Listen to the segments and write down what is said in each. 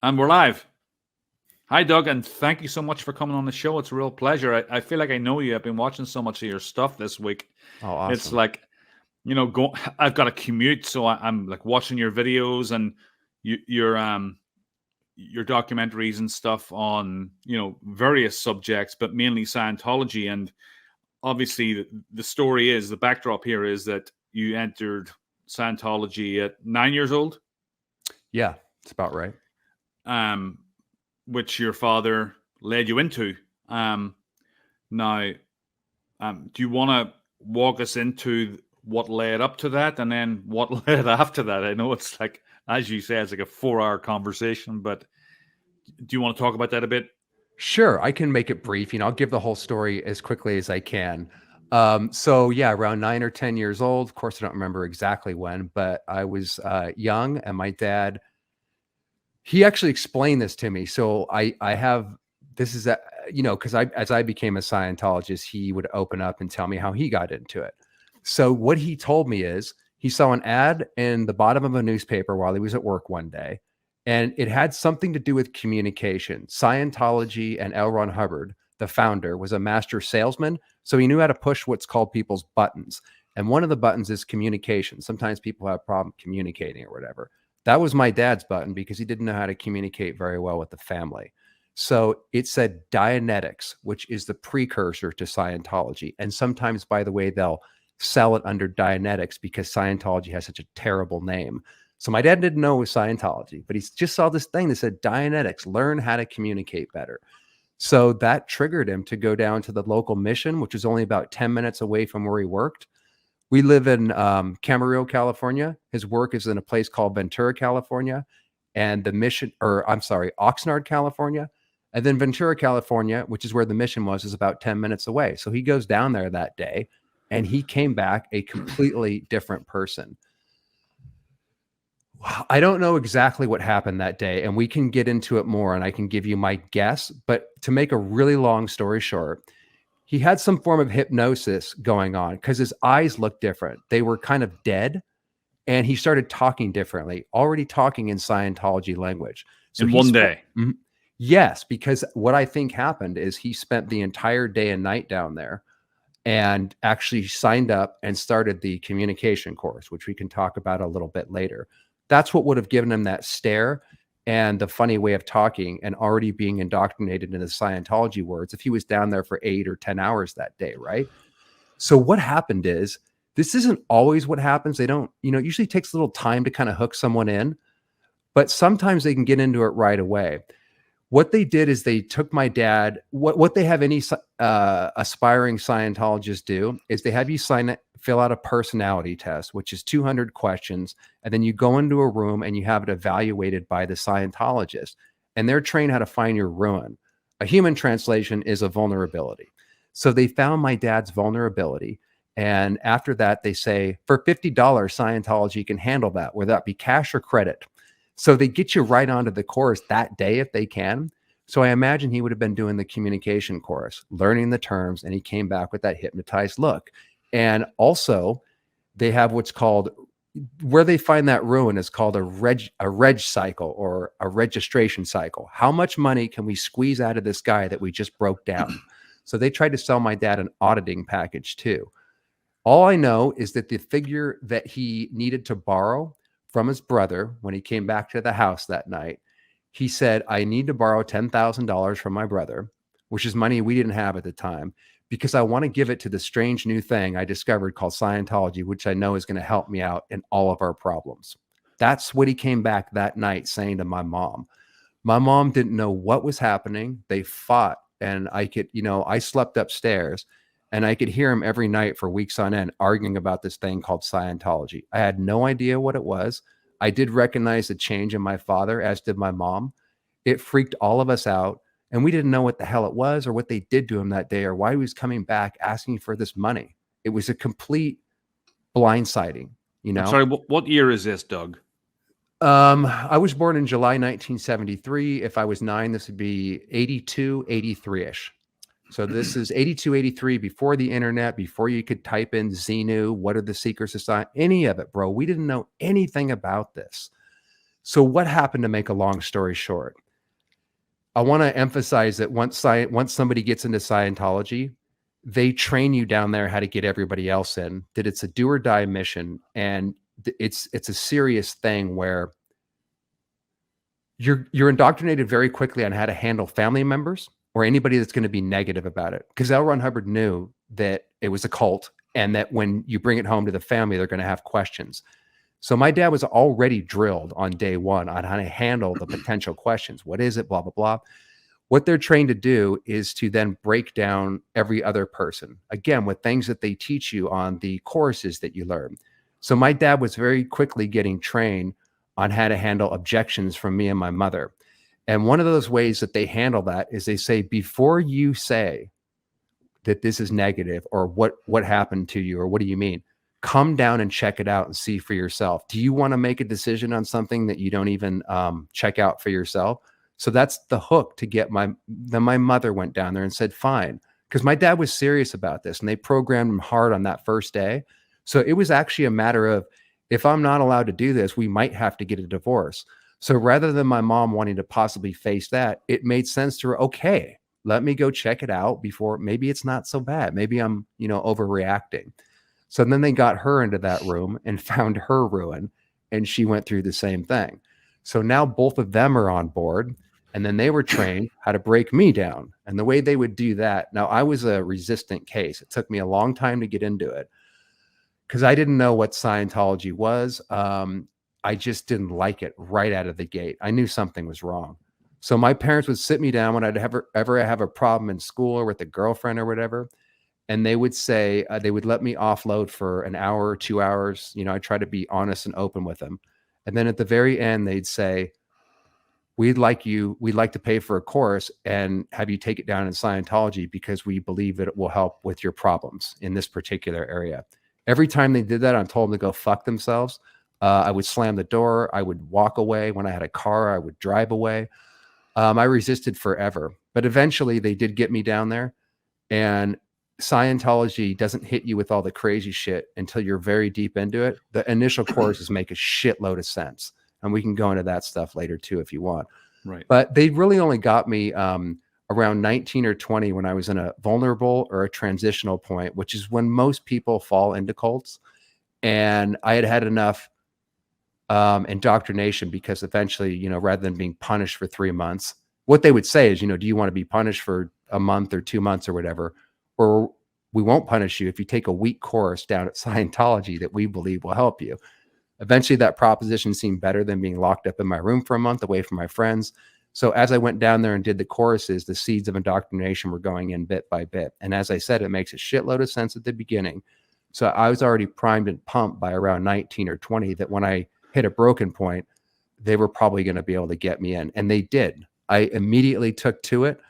And we're live. Hi, Doug, and thank you so much for coming on the show. It's a real pleasure. I feel like I know you. I've been watching so much of your stuff this week. Oh, It's awesome. like, I've got a commute, so I'm like watching your videos and you, your documentaries and stuff on various subjects, but mainly Scientology. And obviously, the story is the backdrop here is that you entered Scientology at 9 years old. Yeah, it's about right. Um, which your father led you into. Now, do you want to walk us into what led up to that and then what led after that? I know it's like, as you say, it's like a 4 hour conversation, but do you want to talk about that a bit? Sure, I can make it brief. I'll give the whole story as quickly as I can. So yeah, around 9 or 10 years old. Of course, I don't remember exactly when, but I was young, and my dad, he actually explained this to me. So I have this is because as I became a Scientologist, he would open up and tell me how he got into it. So what he told me is he saw an ad in the bottom of a newspaper while he was at work one day, and it had something to do with communication. Scientology and L. Ron Hubbard, the founder, was a master salesman, so he knew how to push what's called people's buttons. And one of the buttons is communication. Sometimes people have a problem communicating or whatever. That was my dad's button because he didn't know how to communicate very well with the family. So it said Dianetics, which is the precursor to Scientology. And sometimes, by the way, they'll sell it under Dianetics because Scientology has such a terrible name. So my dad didn't know it was Scientology, but he just saw this thing that said Dianetics, learn how to communicate better. So that triggered him to go down to the local mission, which was only about 10 minutes away from where he worked. We live in Camarillo, California. His work is in a place called Ventura, California, and the mission, or I'm sorry, Oxnard, California. And then Ventura, California, which is where the mission was, is about 10 minutes away. So he goes down there that day, and he came back a completely different person. I don't know exactly what happened that day, and we can get into it more, and I can give you my guess. But to make a really long story short, he had some form of hypnosis going on because his eyes looked different. They were kind of dead, and he started talking differently, already talking in Scientology language. So In he one spent, day. yes, because what I think happened is he spent the entire day and night down there and actually signed up and started the communication course, which we can talk about a little bit later. That's what would have given him that stare and the funny way of talking and already being indoctrinated into Scientology words if he was down there for 8 or 10 hours that day, right? So what happened is, this isn't always what happens. They don't, it usually takes a little time to kind of hook someone in, but sometimes they can get into it right away. What they did is they took my dad. What they have any aspiring Scientologists do is they have you fill out a personality test, which is 200 questions, and then you go into a room and you have it evaluated by the Scientologist, and they're trained how to find your ruin. A human translation is a vulnerability. So they found my dad's vulnerability, and after that, they say for $50, Scientology can handle that, whether that be cash or credit. So they get you right onto the course that day if they can. So I imagine he would have been doing the communication course, learning the terms, and he came back with that hypnotized look. And also, they have what's called, where they find that ruin is called a reg cycle, or a registration cycle. How much money can we squeeze out of this guy that we just broke down? So they tried to sell my dad an auditing package too. All I know is that the figure that he needed to borrow from his brother when he came back to the house that night, he said, I need to borrow $10,000 from my brother, which is money we didn't have at the time, because I want to give it to the strange new thing I discovered called Scientology, which I know is going to help me out in all of our problems. That's what he came back that night saying to my mom. My mom didn't know what was happening. They fought, and I slept upstairs, and I could hear him every night for weeks on end arguing about this thing called Scientology. I had no idea what it was. I did recognize the change in my father, as did my mom. It freaked all of us out, and we didn't know what the hell it was or what they did to him that day or why he was coming back asking for this money. It was a complete blindsiding, you I'm know? sorry, what year is this, Doug? I was born in July 1973. If I was 9, this would be 82, 83-ish. So this is 82, 83, before the internet, before you could type in Xenu, what are the secret society, any of it, bro. We didn't know anything about this. So what happened, to make a long story short? I want to emphasize that once somebody gets into Scientology, they train you down there how to get everybody else in, that it's a do or die mission. And it's a serious thing where you're indoctrinated very quickly on how to handle family members or anybody that's going to be negative about it. Because L. Ron Hubbard knew that it was a cult and that when you bring it home to the family, they're going to have questions. So my dad was already drilled on day one on how to handle the potential questions. What is it? Blah, blah, blah. What they're trained to do is to then break down every other person, again, with things that they teach you on the courses that you learn. So my dad was very quickly getting trained on how to handle objections from me and my mother. And one of those ways that they handle that is they say, before you say that this is negative or what happened to you or what do you mean, come down and check it out and see for yourself. Do you want to make a decision on something that you don't even check out for yourself? So that's the hook to get my mother went down there and said, fine. Because my dad was serious about this and they programmed him hard on that first day. So it was actually a matter of, if I'm not allowed to do this, we might have to get a divorce. So rather than my mom wanting to possibly face that, it made sense to her, okay, let me go check it out before, maybe it's not so bad. Maybe I'm, overreacting. So then they got her into that room and found her ruin, and she went through the same thing. So now both of them are on board, and then they were trained how to break me down. And the way they would do that, now I was a resistant case. It took me a long time to get into it because I didn't know what Scientology was. I just didn't like it right out of the gate. I knew something was wrong. So my parents would sit me down when I'd ever have a problem in school or with a girlfriend or whatever. And they would say, they would let me offload for an hour or 2 hours. I try to be honest and open with them. And then at the very end, they'd say, we'd like to pay for a course and have you take it down in Scientology because we believe that it will help with your problems in this particular area. Every time they did that, I told them to go fuck themselves. I would slam the door. I would walk away. When I had a car, I would drive away. I resisted forever, but eventually they did get me down there. And Scientology doesn't hit you with all the crazy shit until you're very deep into it. The initial courses make a shitload of sense. And we can go into that stuff later too, if you want. Right. But they really only got me around 19 or 20 when I was in a vulnerable or a transitional point, which is when most people fall into cults. And I had enough indoctrination because eventually, rather than being punished for 3 months, what they would say is, do you want to be punished for a month or 2 months or whatever? Or we won't punish you if you take a week course down at Scientology that we believe will help you. Eventually, that proposition seemed better than being locked up in my room for a month away from my friends. So as I went down there and did the courses, the seeds of indoctrination were going in bit by bit. And as I said, it makes a shitload of sense at the beginning. So I was already primed and pumped by around 19 or 20 that when I hit a broken point, they were probably going to be able to get me in. And they did. I immediately took to it.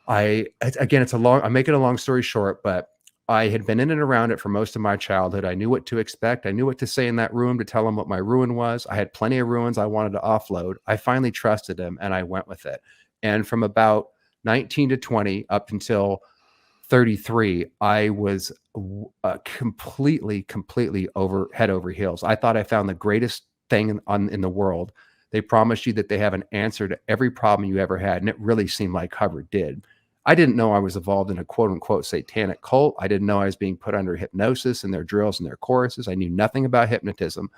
I'm making a long story short, but I had been in and around it for most of my childhood. I knew what to expect. I knew what to say in that room to tell them what my ruin was. I had plenty of ruins I wanted to offload. I finally trusted them and I went with it. And from about 19 to 20 up until 33, I was completely over head over heels. I thought I found the greatest thing in the world. They promised you that they have an answer to every problem you ever had. And it really seemed like Hubbard did. I didn't know I was involved in a quote unquote satanic cult. I didn't know I was being put under hypnosis in their drills and their choruses. I knew nothing about hypnotism.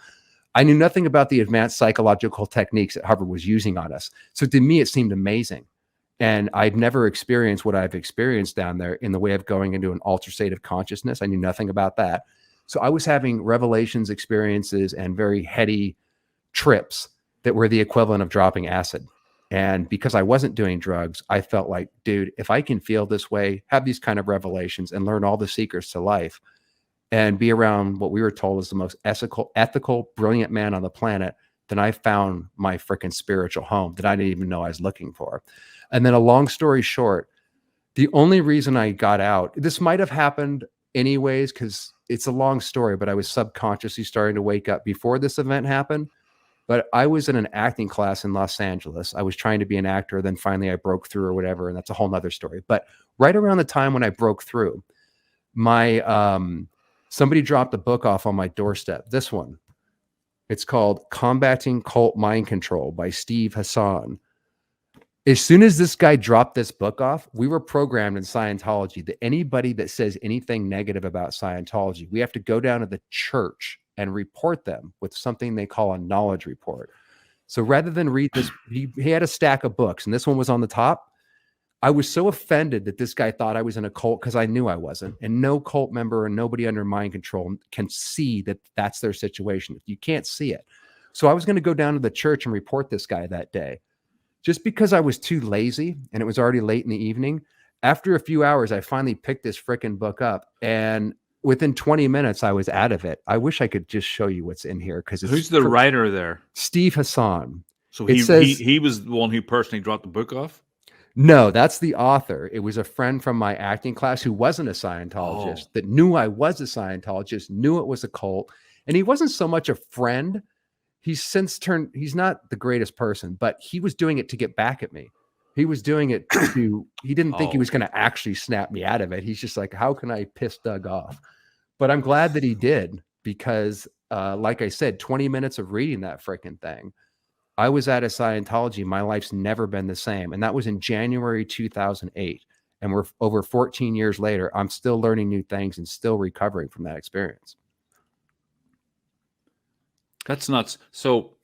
I knew nothing about the advanced psychological techniques that Hubbard was using on us. So to me, it seemed amazing. And I'd never experienced what I've experienced down there in the way of going into an altered state of consciousness. I knew nothing about that. So I was having revelations, experiences, and very heady trips that were the equivalent of dropping acid. And because I wasn't doing drugs, I felt like, dude, if I can feel this way, have these kind of revelations and learn all the secrets to life and be around what we were told is the most ethical, brilliant man on the planet, then I found my freaking spiritual home that I didn't even know I was looking for. And then a long story short, the only reason I got out, this might have happened anyways, because it's a long story, but I was subconsciously starting to wake up before this event happened. But I was in an acting class in Los Angeles. I was trying to be an actor. Then finally I broke through or whatever. And that's a whole nother story. But right around the time when I broke through, my somebody dropped a book off on my doorstep. This one. It's called Combating Cult Mind Control by Steve Hassan. As soon as this guy dropped this book off, we were programmed in Scientology that anybody that says anything negative about Scientology, we have to go down to the church and report them with something they call a knowledge report. So rather than read this, he had a stack of books, and this one was on the top. I was so offended that this guy thought I was in a cult because I knew I wasn't. And no cult member and nobody under mind control can see that that's their situation. You can't see it. So I was going to go down to the church and report this guy that day. Just because I was too lazy and it was already late in the evening, after a few hours, I finally picked this freaking book up. And within 20 minutes, I was out of it. I wish I could just show you what's in here. Because who's the writer there? Steve Hassan. So he was the one who personally dropped the book off? No, that's the author. It was a friend from my acting class who wasn't a Scientologist that knew I was a Scientologist, knew it was a cult. And he wasn't so much a friend. He's since turned, he's not the greatest person, but he was doing it to get back at me. He was doing it to, he didn't think he was going to actually snap me out of it. He's just like, how can I piss Doug off? But I'm glad that he did because, like I said, 20 minutes of reading that freaking thing, I was out of Scientology. My life's never been the same. And that was in January 2008. And we're over 14 years later. I'm still learning new things and still recovering from that experience. That's nuts. So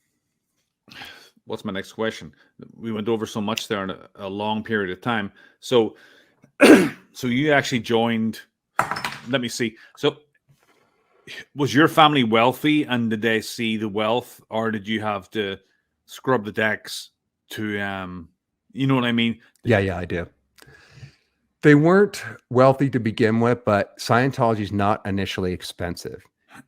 what's my next question? We went over so much there in a long period of time. So, so you actually joined, let me see. So was your family wealthy and did they see the wealth, or did you have to scrub the decks to, you know what I mean? Yeah, I do. They weren't wealthy to begin with, but Scientology is not initially expensive.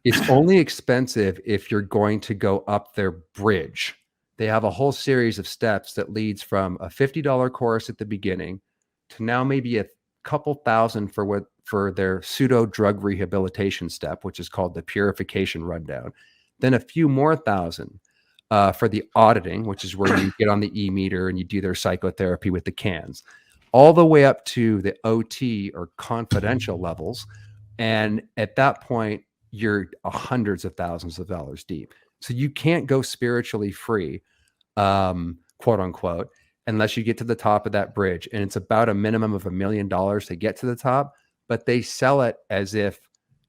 It's only expensive if you're going to go up their bridge. They have a whole series of steps that leads from a $50 course at the beginning to now maybe a couple thousand for their pseudo drug rehabilitation step, which is called the purification rundown. Then a few more thousand for the auditing, which is where you get on the e-meter and you do their psychotherapy with the cans, all the way up to the OT or confidential levels. And at that point, you're hundreds of thousands of dollars deep. So you can't go spiritually free, quote unquote, unless you get to the top of that bridge. And it's about a minimum of $1 million to get to the top, but they sell it as if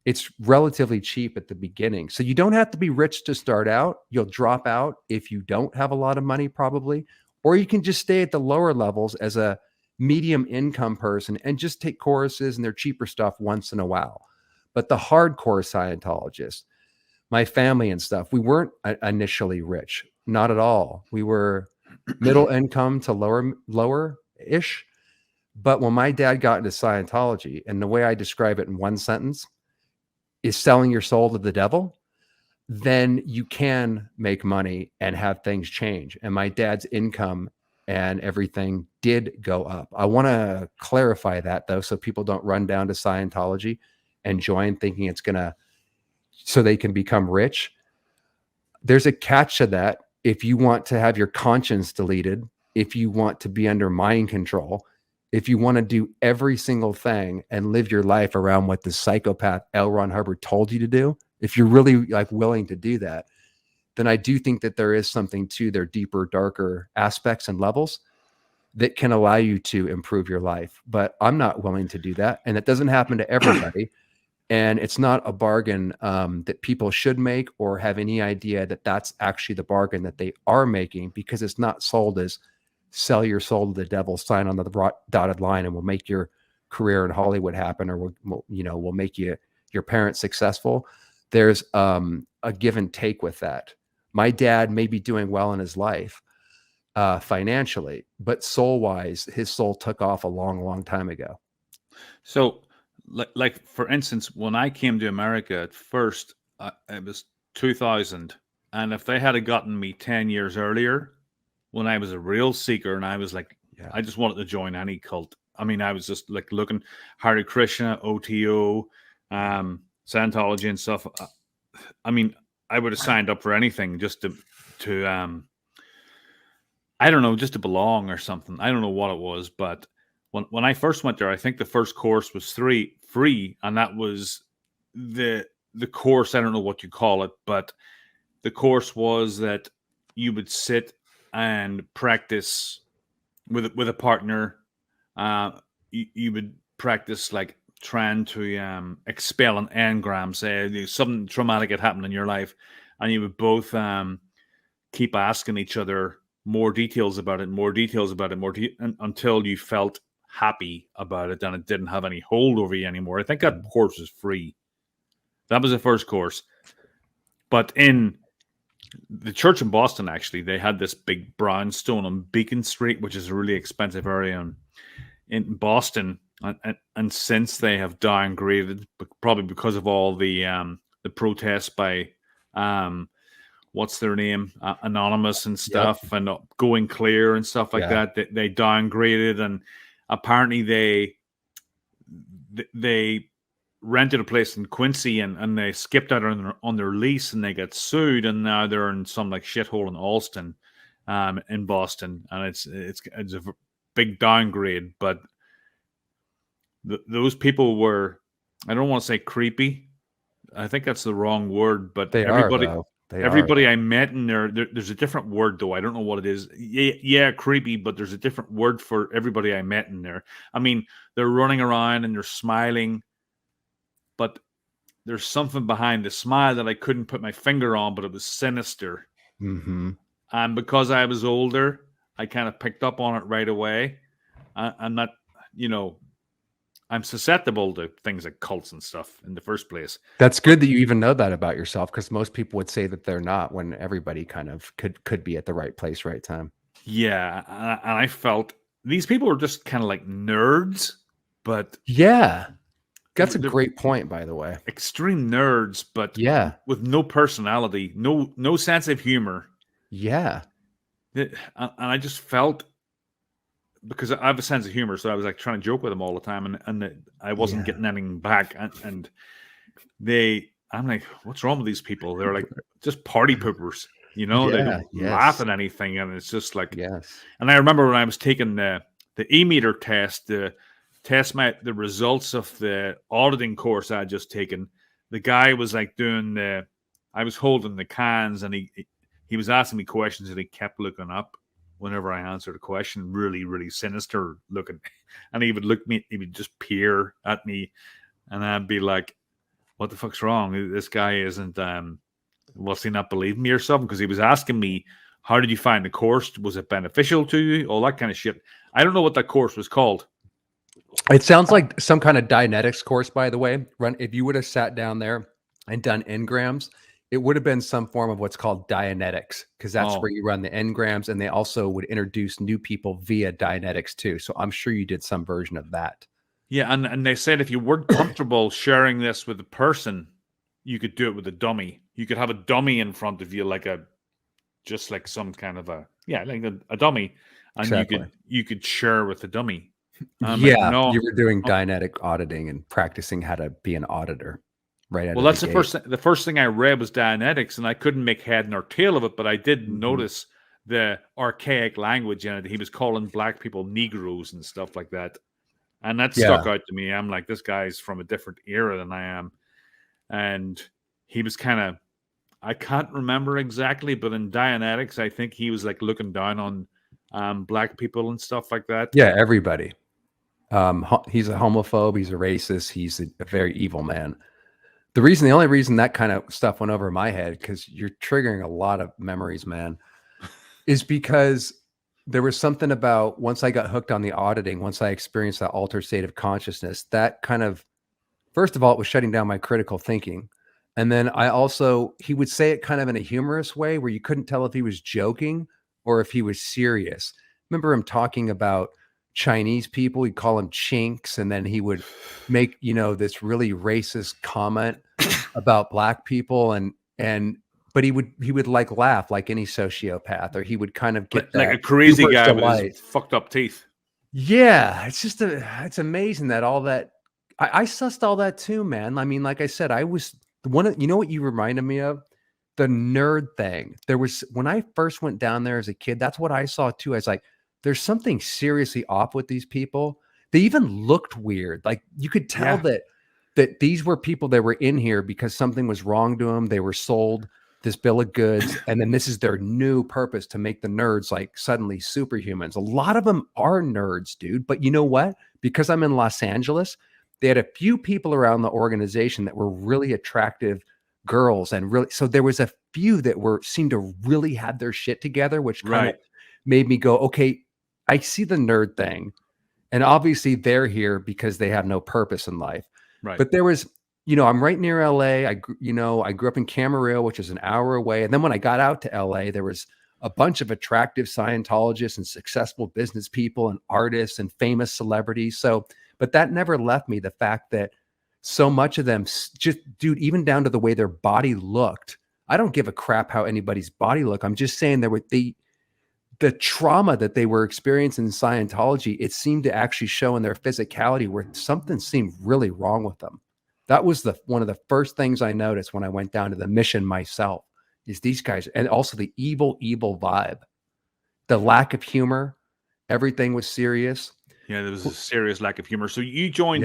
it's relatively cheap at the beginning. So you don't have to be rich to start out. You'll drop out if you don't have a lot of money, probably, or you can just stay at the lower levels as a medium income person and just take courses and their cheaper stuff once in a while. But the hardcore Scientologists, my family and stuff, we weren't initially rich, not at all. We were middle income to lower-ish. But when my dad got into Scientology, and the way I describe it in one sentence is selling your soul to the devil, then you can make money and have things change. And my dad's income and everything did go up. I want to clarify that, though, so people don't run down to Scientology and join thinking it's going to, so they can become rich. There's a catch to that. If you want to have your conscience deleted, if you want to be under mind control, if you want to do every single thing and live your life around what the psychopath L. Ron Hubbard told you to do, if you're really like willing to do that, then I do think that there is something to their deeper, darker aspects and levels that can allow you to improve your life. But I'm not willing to do that. And it doesn't happen to everybody. And it's not a bargain that people should make or have any idea that that's actually the bargain that they are making, because it's not sold as sell your soul to the devil, sign on the dotted line, and we'll make your career in Hollywood happen, or we'll make your parents successful. There's a give and take with that. My dad may be doing well in his life financially, but soul-wise, his soul took off a long, long time ago. So, like for instance, when I came to America at first, it was 2000, and if they had gotten me 10 years earlier, when I was a real seeker and I was like, I just wanted to join any cult. I mean, I was just like looking Hare Krishna, OTO, Scientology and stuff. I mean, I would have signed up for anything just to I don't know, just to belong or something. I don't know what it was, but when I first went there, I think the first course was free, and that was the course. I don't know what you call it, but the course was that you would sit and practice with a partner. You would practice like trying to expel an engram. Say something traumatic had happened in your life, and you would both keep asking each other more details about it, until you felt happy about it and it didn't have any hold over you anymore. I think that course was free. That was the first course. But in the church in Boston, actually, they had this big brownstone on Beacon Street, which is a really expensive area in Boston. And since they have downgraded, probably because of all the protests by what's their name, Anonymous and stuff, and Going Clear and stuff like that, they downgraded, and apparently they rented a place in Quincy and they skipped out on their lease and they got sued, and now they're in some like shithole in Alston, in Boston, and it's a big downgrade. But those people were, I don't want to say creepy. I think that's the wrong word, but everybody I met in there's a different word though. I don't know what it is. Yeah, creepy, but there's a different word for everybody I met in there. I mean, they're running around and they're smiling, but there's something behind the smile that I couldn't put my finger on, but it was sinister. Mm-hmm. And because I was older, I kind of picked up on it right away. I'm not, I'm susceptible to things like cults and stuff in the first place. That's good that you even know that about yourself, because most people would say that they're not, when everybody kind of could be at the right place, right time. Yeah, and I felt these people were just kind of like nerds, but yeah, that's a great point, by the way. Extreme nerds, but with no personality, no sense of humor. Yeah, and I just felt, because I have a sense of humor, so I was like trying to joke with them all the time, and I wasn't getting anything back. And I'm like, what's wrong with these people? They're like just party poopers, they don't laugh at anything, and it's just like, And I remember when I was taking the e-meter test, the results of the auditing course I had just taken. The guy was like I was holding the cans, and he was asking me questions, and he kept looking up whenever I answered a question, really, really sinister looking. And he would he would just peer at me, and I'd be like, what the fuck's wrong? This guy isn't, was he not believing me or something? Because he was asking me, how did you find the course? Was it beneficial to you? All that kind of shit. I don't know what that course was called. It sounds like some kind of Dianetics course, by the way. If you would have sat down there and done engrams, it would have been some form of what's called Dianetics, because that's where you run the engrams, and they also would introduce new people via Dianetics too. So I'm sure you did some version of that. Yeah, and they said if you weren't comfortable sharing this with a person, you could do it with a dummy. You could have a dummy in front of you, just like some kind of a dummy, and you could share with the dummy. You were doing Dianetic auditing and practicing how to be an auditor. Right. Well, that's the first thing I read was Dianetics, and I couldn't make head nor tail of it, but I did notice the archaic language in it. He was calling black people Negroes and stuff like that, and that stuck out to me. I'm like, this guy's from a different era than I am, and he was kind of, I can't remember exactly, but in Dianetics, I think he was like looking down on black people and stuff like that. Yeah, everybody. He's a homophobe. He's a racist. He's a very evil man. The only reason that kind of stuff went over my head, because you're triggering a lot of memories, man, is because there was something about, once I got hooked on the auditing, once I experienced that altered state of consciousness, that kind of, first of all, it was shutting down my critical thinking. And then he would say it kind of in a humorous way where you couldn't tell if he was joking or if he was serious. Remember him talking about Chinese people, he'd call them chinks, and then he would make, this really racist comment about black people, but he would like laugh like any sociopath, or he would kind of get like a crazy guy with his fucked up teeth. Yeah, it's amazing that all that I sussed all that too, man. I mean, like I said, I was what you reminded me of? The nerd thing. There was, when I first went down there as a kid, that's what I saw too. I was like, there's something seriously off with these people. They even looked weird. Like you could tell that these were people that were in here because something was wrong to them. They were sold this bill of goods, and then this is their new purpose to make the nerds like suddenly superhumans. A lot of them are nerds, dude. But you know what? Because I'm in Los Angeles, they had a few people around the organization that were really attractive girls, and really, so there was a few that seemed to really have their shit together, which kind of Right. made me go, okay, I see the nerd thing. And obviously they're here because they have no purpose in life. Right. But there was, I'm right near LA. I grew up in Camarillo, which is an hour away. And then when I got out to LA, there was a bunch of attractive Scientologists and successful business people and artists and famous celebrities. So, but that never left me, the fact that so much of them just, dude, even down to the way their body looked. I don't give a crap how anybody's body look. I'm just saying the trauma that they were experiencing in Scientology, it seemed to actually show in their physicality where something seemed really wrong with them. That was one of the first things I noticed when I went down to the mission myself, is these guys, and also the evil vibe, the lack of humor. Everything was serious. Yeah, there was a serious lack of humor. So you joined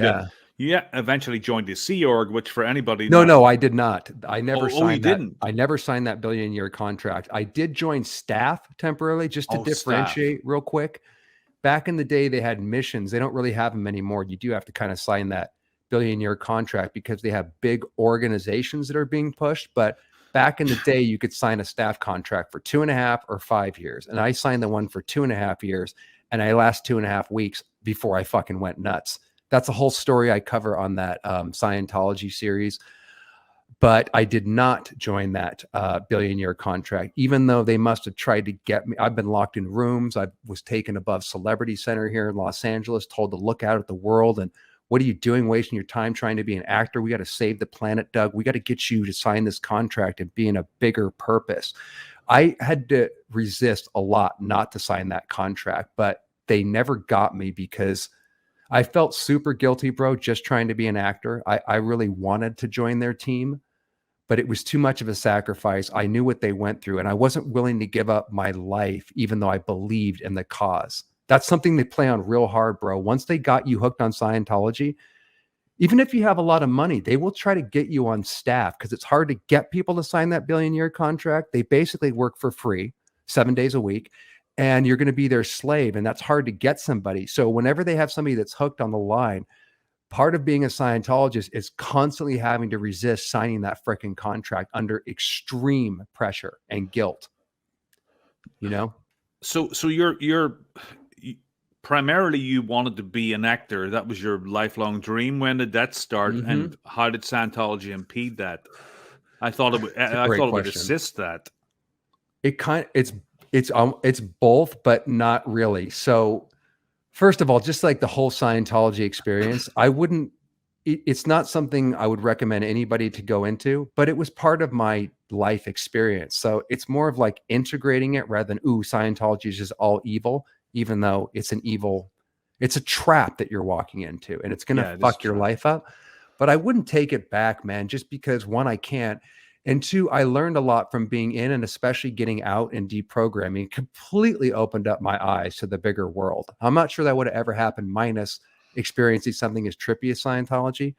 Yeah. eventually joined the Sea Org, which for anybody No, I did not. I never you signed that. didn't. I never signed that billion-year contract. I did join staff temporarily just to differentiate real quick. Back in the day, they had missions. They don't really have them anymore. You do have to kind of sign that billion-year contract because they have big organizations that are being pushed. But back in the day, you could sign a staff contract for 2.5 or 5 years. And I signed the one for 2.5 years. And I last 2.5 weeks before I fucking went nuts. That's a whole story I cover on that Scientology series. But I did not join that billion-year contract, even though they must have tried to get me. I've been locked in rooms. I was taken above Celebrity Center here in Los Angeles, told to look out at the world. And what are you doing wasting your time trying to be an actor? We got to save the planet, Doug. We got to get you to sign this contract and be in a bigger purpose. I had to resist a lot not to sign that contract, but they never got me because I felt super guilty, bro, just trying to be an actor. I really wanted to join their team, but it was too much of a sacrifice. I knew what they went through, and I wasn't willing to give up my life, even though I believed in the cause. That's something they play on real hard, bro. Once they got you hooked on Scientology, even if you have a lot of money, they will try to get you on staff because it's hard to get people to sign that billion-year contract. They basically work for free 7 days a week, and you're going to be their slave, and that's hard to get somebody. So whenever they have somebody that's hooked on the line, part of being a Scientologist is constantly having to resist signing that freaking contract under extreme pressure and guilt. So you're primarily you wanted to be an actor. That was your lifelong dream. When did that start, and how did Scientology impede that? I thought it would assist that. It's both, but not really. So first of all, just like the whole Scientology experience, it's not something I would recommend anybody to go into, but it was part of my life experience. So it's more of like integrating it rather than, Scientology is just all evil, even though it's it's a trap that you're walking into and it's going to fuck your life up. But I wouldn't take it back, man, just because one, I can't. And two, I learned a lot from being in, and especially getting out and deprogramming completely opened up my eyes to the bigger world. I'm not sure that would have ever happened minus experiencing something as trippy as Scientology,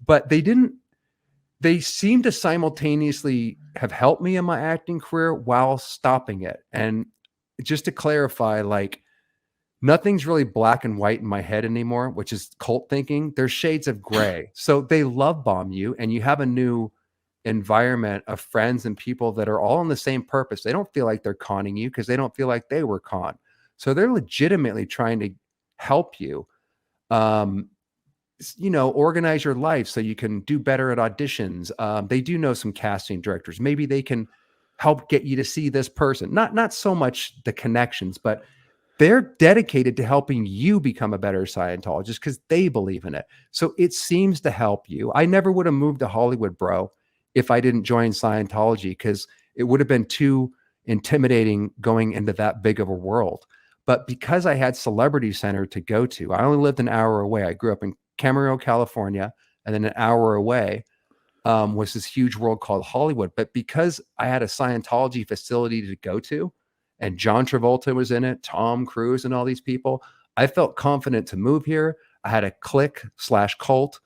but they seem to simultaneously have helped me in my acting career while stopping it. And just to clarify, like, nothing's really black and white in my head anymore, which is cult thinking. There's shades of gray. So they love bomb you, and you have a new environment of friends and people that are all on the same purpose. They don't feel like they're conning you because they don't feel like they were conned. So they're legitimately trying to help you, organize your life so you can do better at auditions. They do know some casting directors. Maybe they can help get you to see this person. Not so much the connections, but they're dedicated to helping you become a better Scientologist because they believe in it. So it seems to help you. I never would have moved to Hollywood, bro, if I didn't join Scientology, because it would have been too intimidating going into that big of a world. But because I had Celebrity Center to go to, I only lived an hour away. I grew up in Camarillo, California, and then an hour away was this huge world called Hollywood. But because I had a Scientology facility to go to, and John Travolta was in it, Tom Cruise and all these people, I felt confident to move here. I had a clique/cult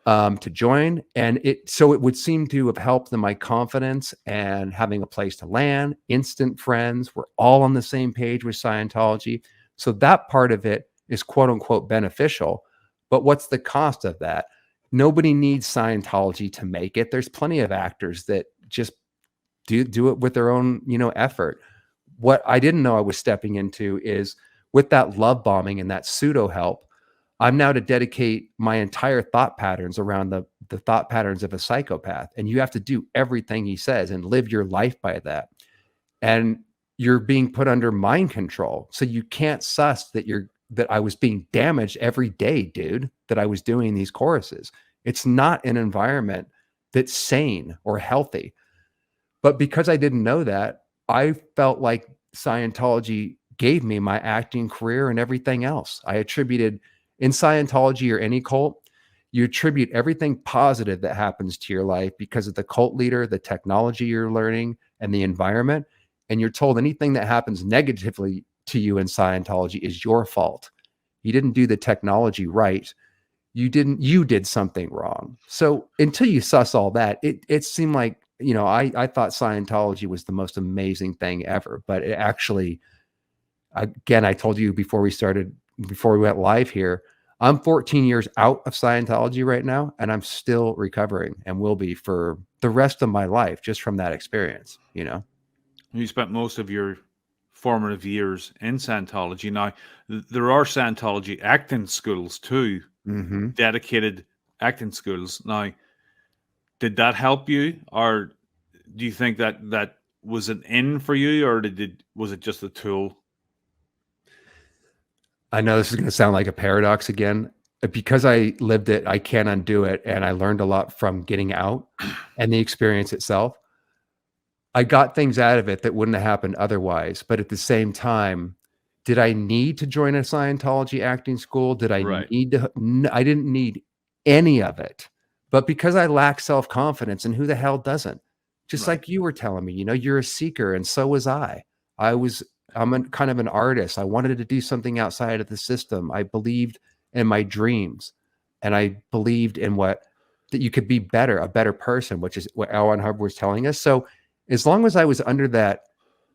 to join. And so it would seem to have helped in my confidence and having a place to land, instant friends. We're all on the same page with Scientology. So that part of it is quote unquote beneficial. But what's the cost of that? Nobody needs Scientology to make it. There's plenty of actors that just do it with their own, effort. What I didn't know I was stepping into is with that love bombing and that pseudo help, I'm now to dedicate my entire thought patterns around the thought patterns of a psychopath. And you have to do everything he says and live your life by that. And you're being put under mind control. So you can't suss that I was being damaged every day, dude, that I was doing these choruses. It's not an environment that's sane or healthy. But because I didn't know that, I felt like Scientology gave me my acting career and everything else. I attributed in Scientology or any cult, you attribute everything positive that happens to your life because of the cult leader, the technology you're learning, and the environment. And you're told anything that happens negatively to you in Scientology is your fault. You didn't do the technology right. You did something wrong. So until you suss all that, it seemed like, I thought Scientology was the most amazing thing ever, but it actually, again, I told you before we went live here, I'm 14 years out of Scientology right now, and I'm still recovering and will be for the rest of my life just from that experience, You spent most of your formative years in Scientology. Now, there are Scientology acting schools too, dedicated acting schools. Now, did that help you, or do you think that was an in for you, or was it just a tool? I know this is going to sound like a paradox again. Because I lived it, I can't undo it. And I learned a lot from getting out and the experience itself. I got things out of it that wouldn't have happened otherwise. But at the same time, did I need to join a Scientology acting school? Did I Right. need to? I didn't need any of it. But because I lack self-confidence, and who the hell doesn't? Just Right. like you were telling me, you're a seeker, and so was I. I'm kind of an artist. I wanted to do something outside of the system. I believed in my dreams, and I believed in that you could be a better person, which is what L. Ron Hubbard was telling us. So as long as I was under that,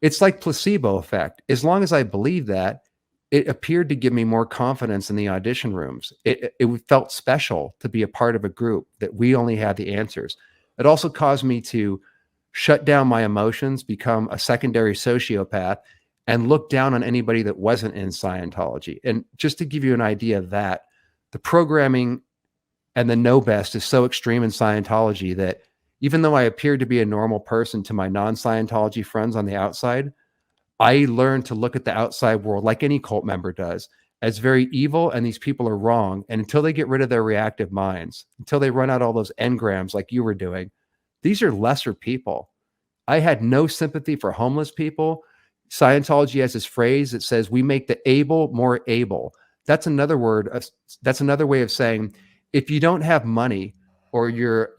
it's like placebo effect. As long as I believed that, it appeared to give me more confidence in the audition rooms. It felt special to be a part of a group that we only had the answers. It also caused me to shut down my emotions, become a secondary sociopath, and look down on anybody that wasn't in Scientology. And just to give you an idea of that, the programming and the know best is so extreme in Scientology that even though I appeared to be a normal person to my non-Scientology friends on the outside, I learned to look at the outside world like any cult member does as very evil, and these people are wrong. And until they get rid of their reactive minds, until they run out all those engrams like you were doing, these are lesser people. I had no sympathy for homeless people. Scientology has this phrase that says, we make the able more able. That's another way of saying, if you don't have money or you're,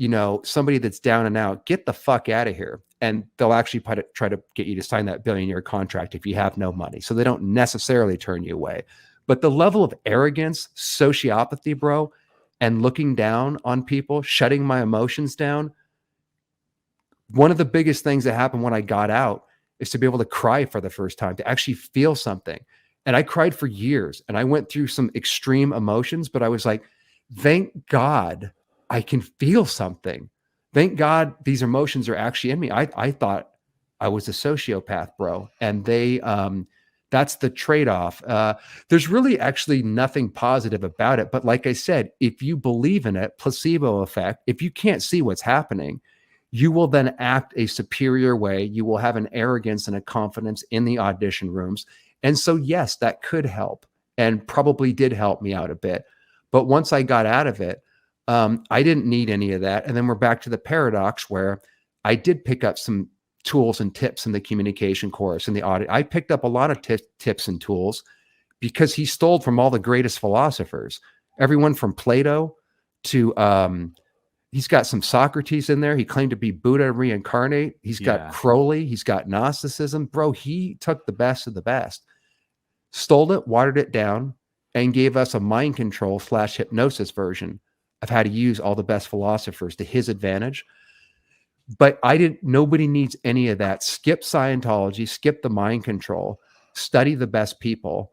somebody that's down and out, get the fuck out of here. And they'll actually try to get you to sign that billionaire contract if you have no money. So they don't necessarily turn you away. But the level of arrogance, sociopathy, bro, and looking down on people, shutting my emotions down. One of the biggest things that happened when I got out is to be able to cry for the first time, to actually feel something. And I cried for years, and I went through some extreme emotions, but I was like, thank God I can feel something. Thank God these emotions are actually in me. I thought I was a sociopath, bro. And that's the trade-off. There's really actually nothing positive about it. But like I said, if you believe in it, placebo effect, if you can't see what's happening, you will then act a superior way. You will have an arrogance and a confidence in the audition rooms. And so, yes, that could help and probably did help me out a bit. But once I got out of it, I didn't need any of that. And then we're back to the paradox where I did pick up some tools and tips in the communication course and the audit. I picked up a lot of tips and tools because he stole from all the greatest philosophers, everyone from Plato to, he's got some Socrates in there. He claimed to be Buddha reincarnate. He's got Crowley. He's got Gnosticism. Bro, he took the best of the best, stole it, watered it down, and gave us a mind control / hypnosis version of how to use all the best philosophers to his advantage. But nobody needs any of that. Skip Scientology, skip the mind control, study the best people,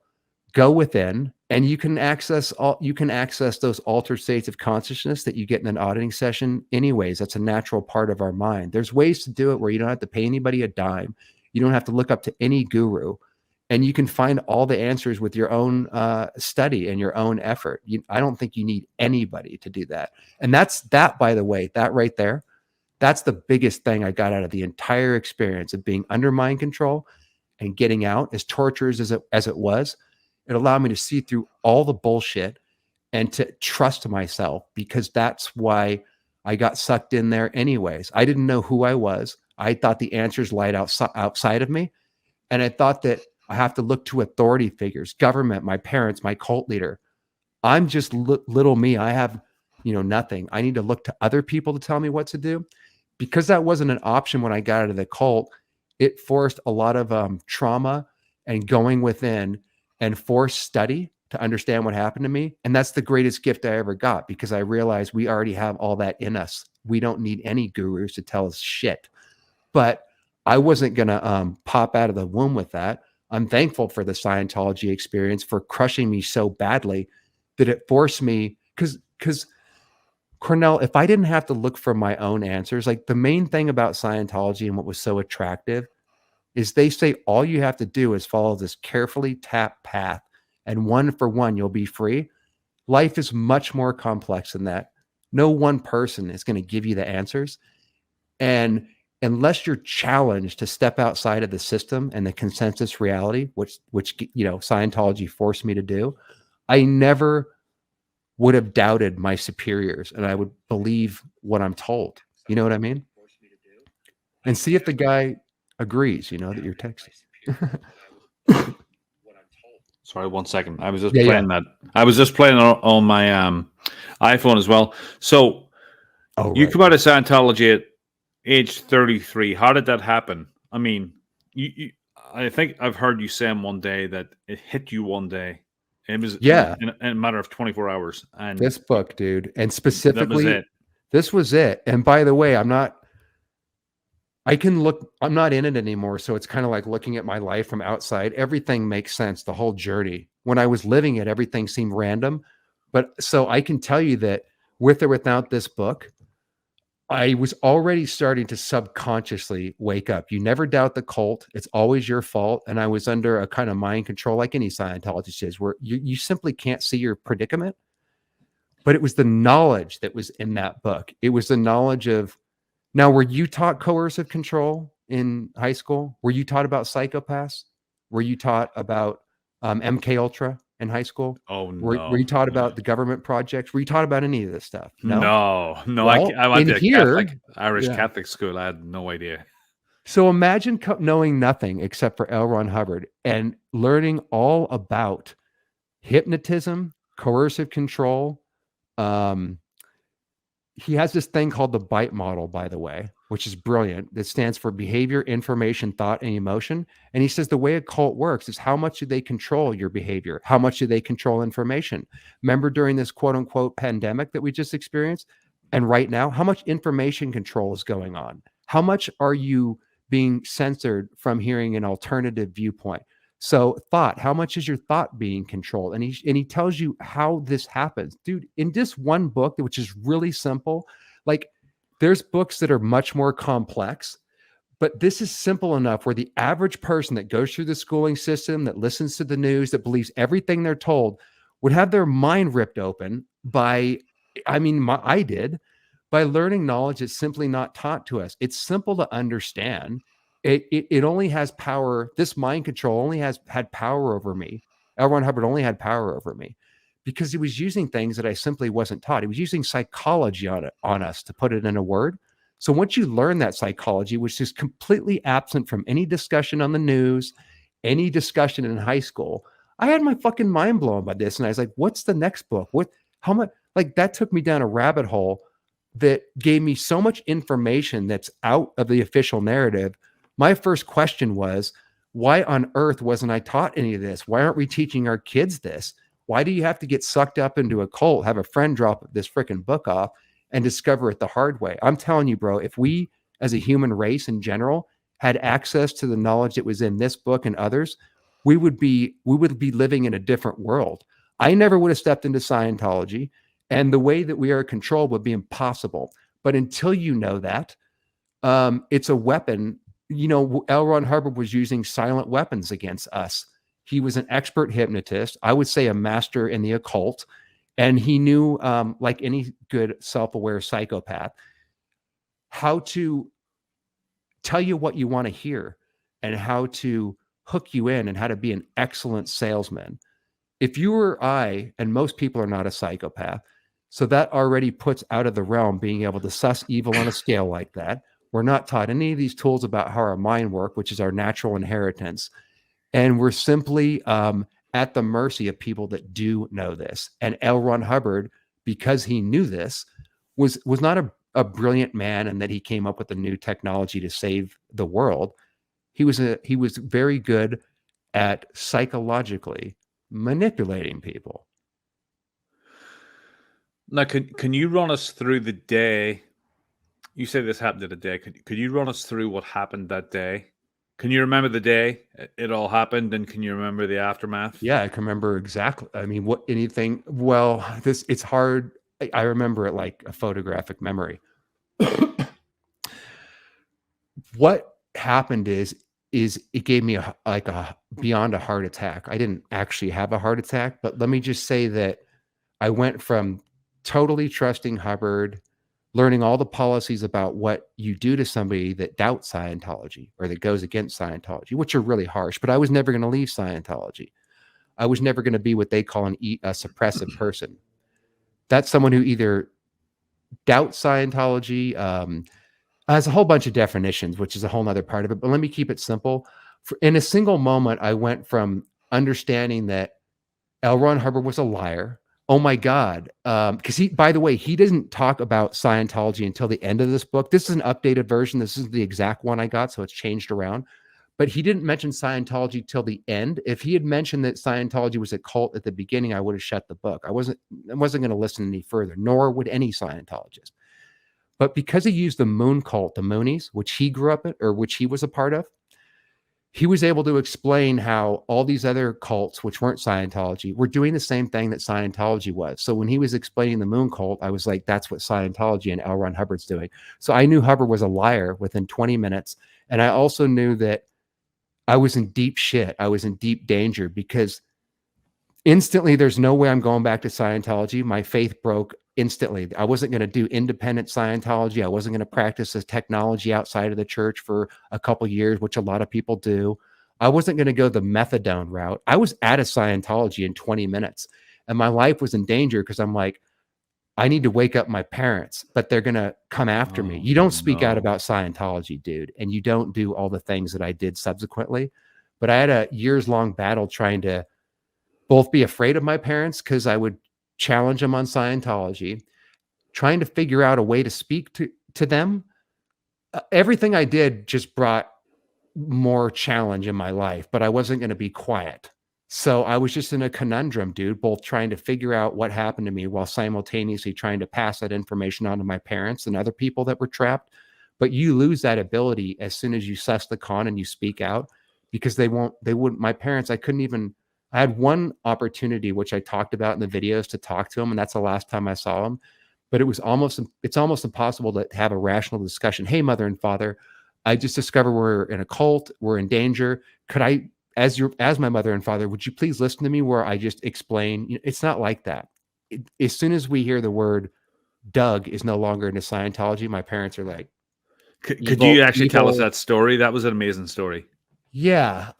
go within, and you can access those altered states of consciousness that you get in an auditing session anyways. That's a natural part of our mind. There's ways to do it where you don't have to pay anybody a dime. You don't have to look up to any guru, and you can find all the answers with your own study and your own effort. I don't think you need anybody to do that. And by the way, that right there, that's the biggest thing I got out of the entire experience of being under mind control and getting out, as torturous as it was. It allowed me to see through all the bullshit and to trust myself, because that's why I got sucked in there anyways. I didn't know who I was. I thought the answers lied outside of me. And I thought that I have to look to authority figures, government, my parents, my cult leader. I'm just little me. I have, nothing. I need to look to other people to tell me what to do. Because that wasn't an option when I got out of the cult, it forced a lot of trauma and going within and forced study to understand what happened to me. And that's the greatest gift I ever got, because I realized we already have all that in us. We don't need any gurus to tell us shit. But I wasn't going to pop out of the womb with that. I'm thankful for the Scientology experience for crushing me so badly that it forced me, because Cornell, if I didn't have to look for my own answers, like the main thing about Scientology and what was so attractive is they say all you have to do is follow this carefully tapped path, and one for one, you'll be free. Life is much more complex than that. No one person is going to give you the answers. And unless you're challenged to step outside of the system and the consensus reality, which Scientology forced me to do, I never would have doubted my superiors, and I would believe what I'm told. You know what I mean? And see if the guy agrees, that you're texting. Sorry, 1 second. I was just playing that. I was just playing on my iPhone as well. So you come out of Scientology at age 33. How did that happen? I mean, I think I've heard you say one day that it hit you one day. It was in a matter of 24 hours. And this book, dude, and specifically, that was it. This was it. And by the way, I'm not in it anymore. So it's kind of like looking at my life from outside. Everything makes sense. The whole journey. When I was living it, everything seemed random. But so I can tell you that with or without this book, I was already starting to subconsciously wake up. You never doubt the cult. It's always your fault. And I was under a kind of mind control, like any Scientologist is, where you simply can't see your predicament. But it was the knowledge that was in that book. It was the knowledge of, now, were you taught coercive control in high school? Were you taught about psychopaths? Were you taught about MK Ultra in high school? Oh, no. Were you taught about the government projects? Were you taught about any of this stuff? No. Well, I went to a Irish Catholic school. I had no idea. So imagine knowing nothing except for L. Ron Hubbard and learning all about hypnotism, coercive control. He has this thing called the BITE model, by the way, which is brilliant. That stands for behavior, information, thought, and emotion. And he says the way a cult works is how much do they control your behavior? How much do they control information? Remember during this quote unquote pandemic that we just experienced? And right now, how much information control is going on? How much are you being censored from hearing an alternative viewpoint? So thought, how much is your thought being controlled? And he tells you how this happens. Dude, in this one book, which is really simple, like there's books that are much more complex, but this is simple enough where the average person that goes through the schooling system, that listens to the news, that believes everything they're told, would have their mind ripped open by, I did, by learning knowledge that's simply not taught to us. It's simple to understand. It only has power. This mind control only had power over me. L. Ron Hubbard only had power over me because he was using things that I simply wasn't taught. He was using psychology on us, to put it in a word. So once you learn that psychology, which is completely absent from any discussion on the news, any discussion in high school, I had my fucking mind blown by this. And I was like, what's the next book? How much? Like that took me down a rabbit hole that gave me so much information that's out of the official narrative. My first question was, why on earth wasn't I taught any of this? Why aren't we teaching our kids this? Why do you have to get sucked up into a cult, have a friend drop this freaking book off and discover it the hard way? I'm telling you, bro, if we as a human race in general had access to the knowledge that was in this book and others, we would be living in a different world. I never would have stepped into Scientology, and the way that we are controlled would be impossible. But until you know that, it's a weapon. You know, L. Ron Hubbard was using silent weapons against us. He was an expert hypnotist, I would say a master in the occult, and he knew, like any good self-aware psychopath, how to tell you what you want to hear and how to hook you in and how to be an excellent salesman. If you or I, and most people are not a psychopath, so that already puts out of the realm being able to suss evil on a scale like that. We're not taught any of these tools about how our mind work, which is our natural inheritance. And we're simply at the mercy of people that do know this. And L. Ron Hubbard, because he knew this, was not a brilliant man and that he came up with a new technology to save the world. He was very good at psychologically manipulating people. Now, can you run us through the day? You say this happened in a day. Could you run us through what happened that day? Can you remember the day it all happened, and can you remember the aftermath? Yeah, I can remember exactly. I mean, well, it's hard. I remember it like a photographic memory. What happened is it gave me a beyond a heart attack. I didn't actually have a heart attack, but let me just say that I went from totally trusting Hubbard, learning all the policies about what you do to somebody that doubts Scientology or that goes against Scientology, which are really harsh, but I was never going to leave Scientology. I was never going to be what they call a suppressive person. That's someone who either doubts Scientology, has a whole bunch of definitions, which is a whole nother part of it. But let me keep it simple. In a single moment, I went from understanding that L. Ron Hubbard was a liar. Oh my God. Because by the way, he doesn't talk about Scientology until the end of this book. This is an updated version. This is the exact one I got, so it's changed around. But he didn't mention Scientology till the end. If he had mentioned that Scientology was a cult at the beginning, I would have shut the book. I wasn't going to listen any further, nor would any Scientologist. But because he used the moon cult, the Moonies, which he grew up in, or which he was a part of, he was able to explain how all these other cults, which weren't Scientology, were doing the same thing that Scientology was. So when he was explaining the moon cult, I was like, that's what Scientology and L. Ron Hubbard's doing. So I knew Hubbard was a liar within 20 minutes. And I also knew that I was in deep shit. I was in deep danger because instantly there's no way I'm going back to Scientology. My faith broke instantly. I wasn't going to do independent Scientology. I wasn't going to practice this technology outside of the church for a couple of years, which a lot of people do. I wasn't going to go the methadone route. I was out of Scientology in 20 minutes and my life was in danger because I'm like, I need to wake up my parents, but they're going to come after me. You don't speak out about Scientology, dude. And you don't do all the things that I did subsequently. But I had a years-long battle trying to both be afraid of my parents because I would challenge them on Scientology, trying to figure out a way to speak to them. Everything I did just brought more challenge in my life, but I wasn't going to be quiet. So I was just in a conundrum, dude, both trying to figure out what happened to me while simultaneously trying to pass that information on to my parents and other people that were trapped. But you lose that ability as soon as you suss the con and you speak out because they wouldn't, my parents, I had one opportunity, which I talked about in the videos, to talk to them. And that's the last time I saw them. But it's almost impossible to have a rational discussion. Hey, mother and father, I just discovered we're in a cult. We're in danger. Could I, as my mother and father, would you please listen to me where I just explain? It's not like that. As soon as we hear the word Doug is no longer into Scientology, my parents are like, could you actually tell us that story? That was an amazing story. Yeah,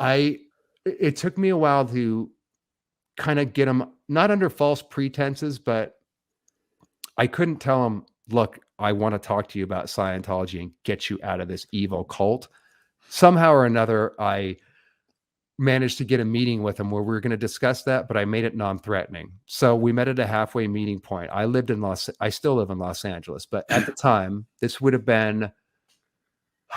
it took me a while to kind of get them, not under false pretenses, but I couldn't tell them, look, I want to talk to you about Scientology and get you out of this evil cult. Somehow or another, I managed to get a meeting with them where we were going to discuss that, but I made it non-threatening. So we met at a halfway meeting point. I still live in Los Angeles, but at the time, this would have been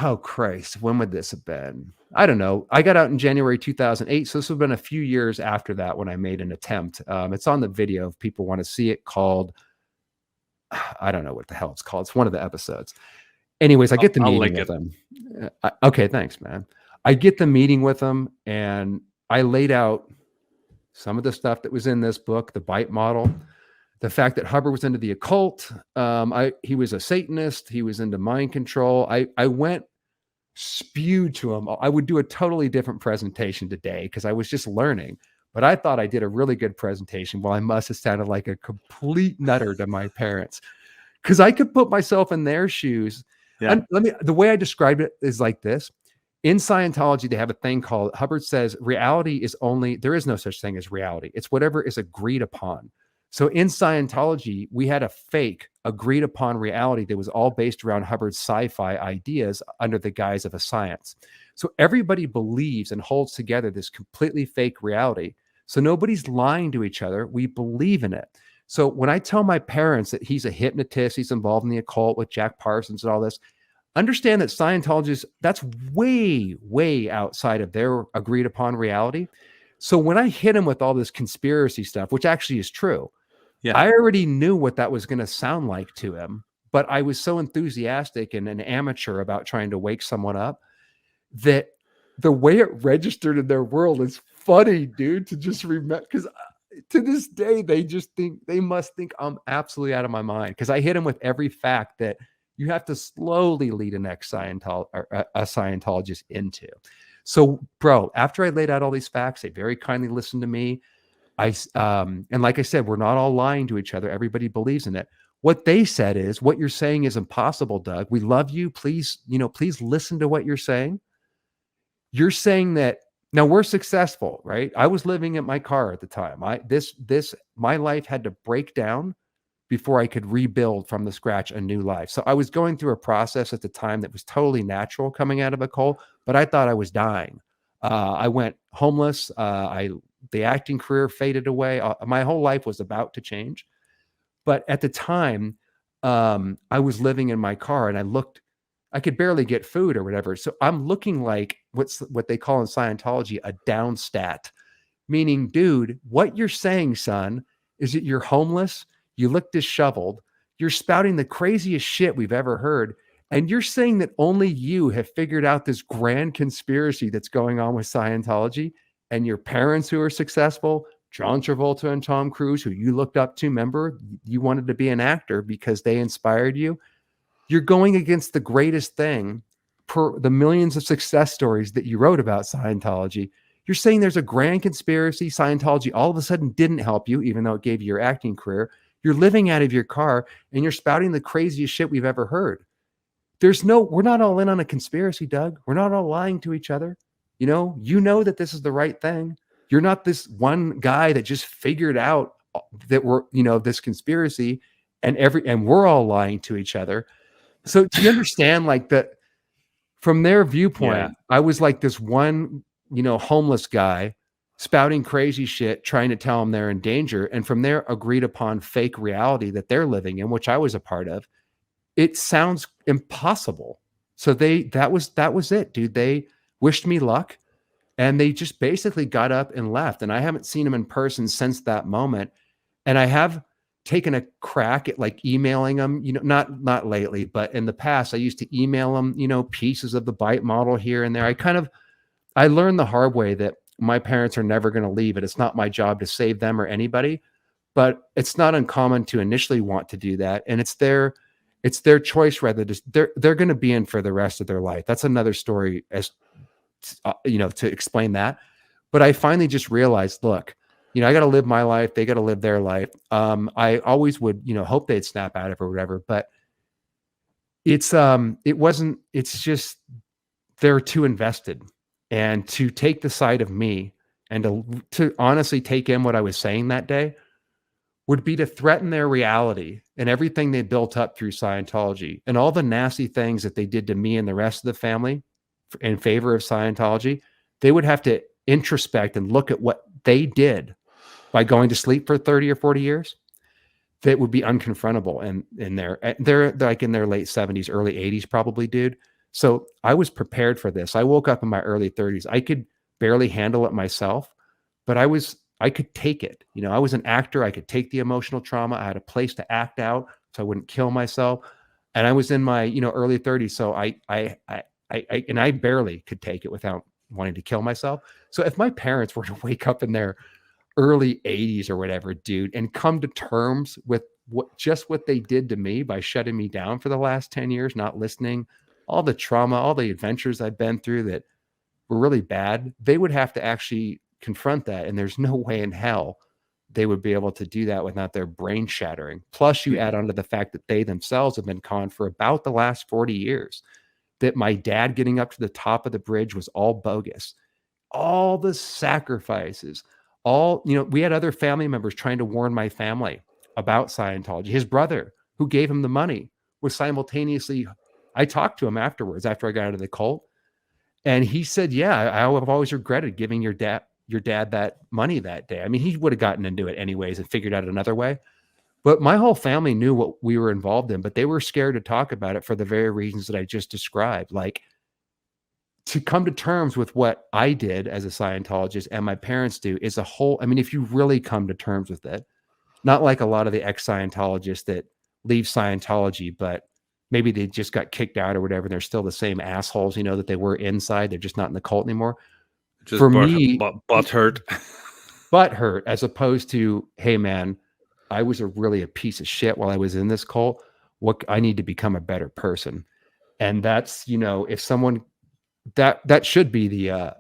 Oh, Christ. When would this have been? I don't know. I got out in January 2008. So this would have been a few years after that when I made an attempt. It's on the video if people want to see it, called, I don't know what the hell it's called. It's one of the episodes. Anyways, I get the I'll meeting link with it. him. Okay, thanks, man. I get the meeting with him and I laid out some of the stuff that was in this book, the bite model, the fact that Hubbard was into the occult. He was a Satanist. He was into mind control. I went spewed to him. I would do a totally different presentation today because I was just learning. But I thought I did a really good presentation. Well, I must have sounded like a complete nutter to my parents because I could put myself in their shoes. Yeah. And the way I described it is like this. In Scientology, they have a thing called, Hubbard says, reality is only, there is no such thing as reality. It's whatever is agreed upon. So in Scientology, we had a fake agreed upon reality that was all based around Hubbard's sci-fi ideas under the guise of a science. So everybody believes and holds together this completely fake reality. So nobody's lying to each other. We believe in it. So when I tell my parents that he's a hypnotist, he's involved in the occult with Jack Parsons and all this, understand that Scientologists, that's way, way outside of their agreed upon reality. So when I hit him with all this conspiracy stuff, which actually is true, Yeah. I already knew what that was going to sound like to him, but I was so enthusiastic and an amateur about trying to wake someone up that the way it registered in their world is funny, dude, to just remember. Because to this day, they must think I'm absolutely out of my mind because I hit him with every fact that you have to slowly lead an a Scientologist into. So, bro, after I laid out all these facts, they very kindly listened to me. And like I said, we're not all lying to each other. Everybody believes in it. What they said is, what you're saying is impossible, Doug. We love you. Please, please listen to what you're saying. You're saying that now we're successful, right? I was living in my car at the time. My life had to break down before I could rebuild from the scratch a new life. So I was going through a process at the time that was totally natural coming out of a cult, but I thought I was dying. I went homeless. The acting career faded away. My whole life was about to change. But at the time, I was living in my car and I could barely get food or whatever. So I'm looking like what they call in Scientology a downstat, meaning, dude, what you're saying, son, is that you're homeless, you look disheveled, you're spouting the craziest shit we've ever heard. And you're saying that only you have figured out this grand conspiracy that's going on with Scientology, and your parents who are successful, John Travolta and Tom Cruise, who you looked up to, remember, you wanted to be an actor because they inspired you. You're going against the greatest thing per the millions of success stories that you wrote about Scientology. You're saying there's a grand conspiracy. Scientology all of a sudden didn't help you, even though it gave you your acting career. You're living out of your car and you're spouting the craziest shit we've ever heard. We're not all in on a conspiracy, Doug. We're not all lying to each other. You know that this is the right thing. You're not this one guy that just figured out that we're, this conspiracy and we're all lying to each other. So do you understand, like, that from their viewpoint, I was like this one, homeless guy spouting crazy shit, trying to tell them they're in danger. And from their agreed upon fake reality that they're living in, which I was a part of, it sounds impossible. So that was it, dude. They wished me luck and they just basically got up and left. And I haven't seen them in person since that moment. And I have taken a crack at like emailing them, not lately, but in the past, I used to email them, pieces of the bite model here and there. I learned the hard way that my parents are never going to leave it. It's not my job to save them or anybody, but it's not uncommon to initially want to do that. And it's their choice, rather. They're going to be in for the rest of their life. That's another story, as to explain that. But I finally just realized, look, I got to live my life. They got to live their life. I always would, hope they'd snap out of it or whatever, but it's just, they're too invested. And to take the side of me and to honestly take in what I was saying that day would be to threaten their reality and everything they built up through Scientology and all the nasty things that they did to me and the rest of the family in favor of Scientology. They would have to introspect and look at what they did by going to sleep for 30 or 40 years. That would be unconfrontable. And they're like in their late 70s, early 80s, probably, dude. So I was prepared for this. I woke up in my early 30s. I could barely handle it myself, but I could take it. You know, I was an actor. I could take the emotional trauma. I had a place to act out so I wouldn't kill myself. And I was in my, early 30s. So I barely could take it without wanting to kill myself. So if my parents were to wake up in their early 80s or whatever, dude, and come to terms with what they did to me by shutting me down for the last 10 years, not listening, all the trauma, all the adventures I've been through that were really bad, they would have to actually confront that. And there's no way in hell they would be able to do that without their brain shattering. Plus, you add on to the fact that they themselves have been conned for about the last 40 years, that my dad getting up to the top of the bridge was all bogus. All the sacrifices, we had other family members trying to warn my family about Scientology. His brother, who gave him the money, was simultaneously, I talked to him afterwards after I got out of the cult. And he said, yeah, I've always regretted giving your dad that money that day. I mean, he would have gotten into it anyways and figured out another way. But my whole family knew what we were involved in, but they were scared to talk about it for the very reasons that I just described. Like, to come to terms with what I did as a Scientologist and my parents do is a whole, I mean, if you really come to terms with it, not like a lot of the ex-Scientologists that leave Scientology, but maybe they just got kicked out or whatever. They're still the same assholes, that they were inside. They're just not in the cult anymore. Just For me, butt hurt. Butt hurt, as opposed to, hey man, I was really a piece of shit while I was in this cult. I need to become a better person. And that's, if someone, that should be the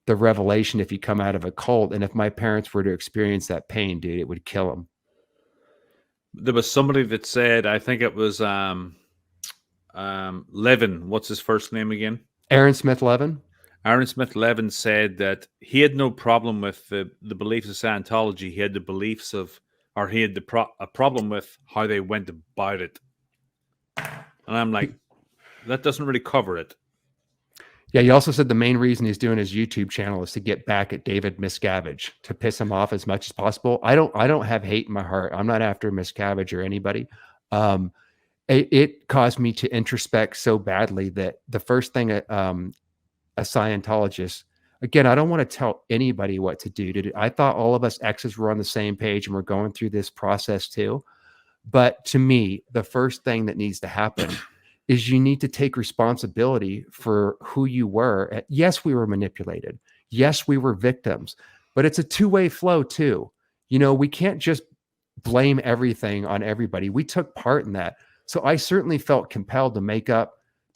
revelation if you come out of a cult. And if my parents were to experience that pain, dude, it would kill them. There was somebody that said, I think it was Levin. What's his first name again? Aaron Smith Levin. Aaron Smith Levin said that he had no problem with the beliefs of Scientology. He had the beliefs of, or he had a problem with how they went about it. And I'm like, that doesn't really cover it. Yeah, he also said the main reason he's doing his YouTube channel is to get back at David Miscavige, to piss him off as much as possible. I don't have hate in my heart. I'm not after Miscavige or anybody. It caused me to introspect so badly that the first thing a Scientologist, again, I don't want to tell anybody what to do. I thought all of us exes were on the same page and we're going through this process too. But to me, the first thing that needs to happen is you need to take responsibility for who you were. Yes, we were manipulated. Yes, we were victims, but it's a two-way flow too. We can't just blame everything on everybody. We took part in that. So I certainly felt compelled to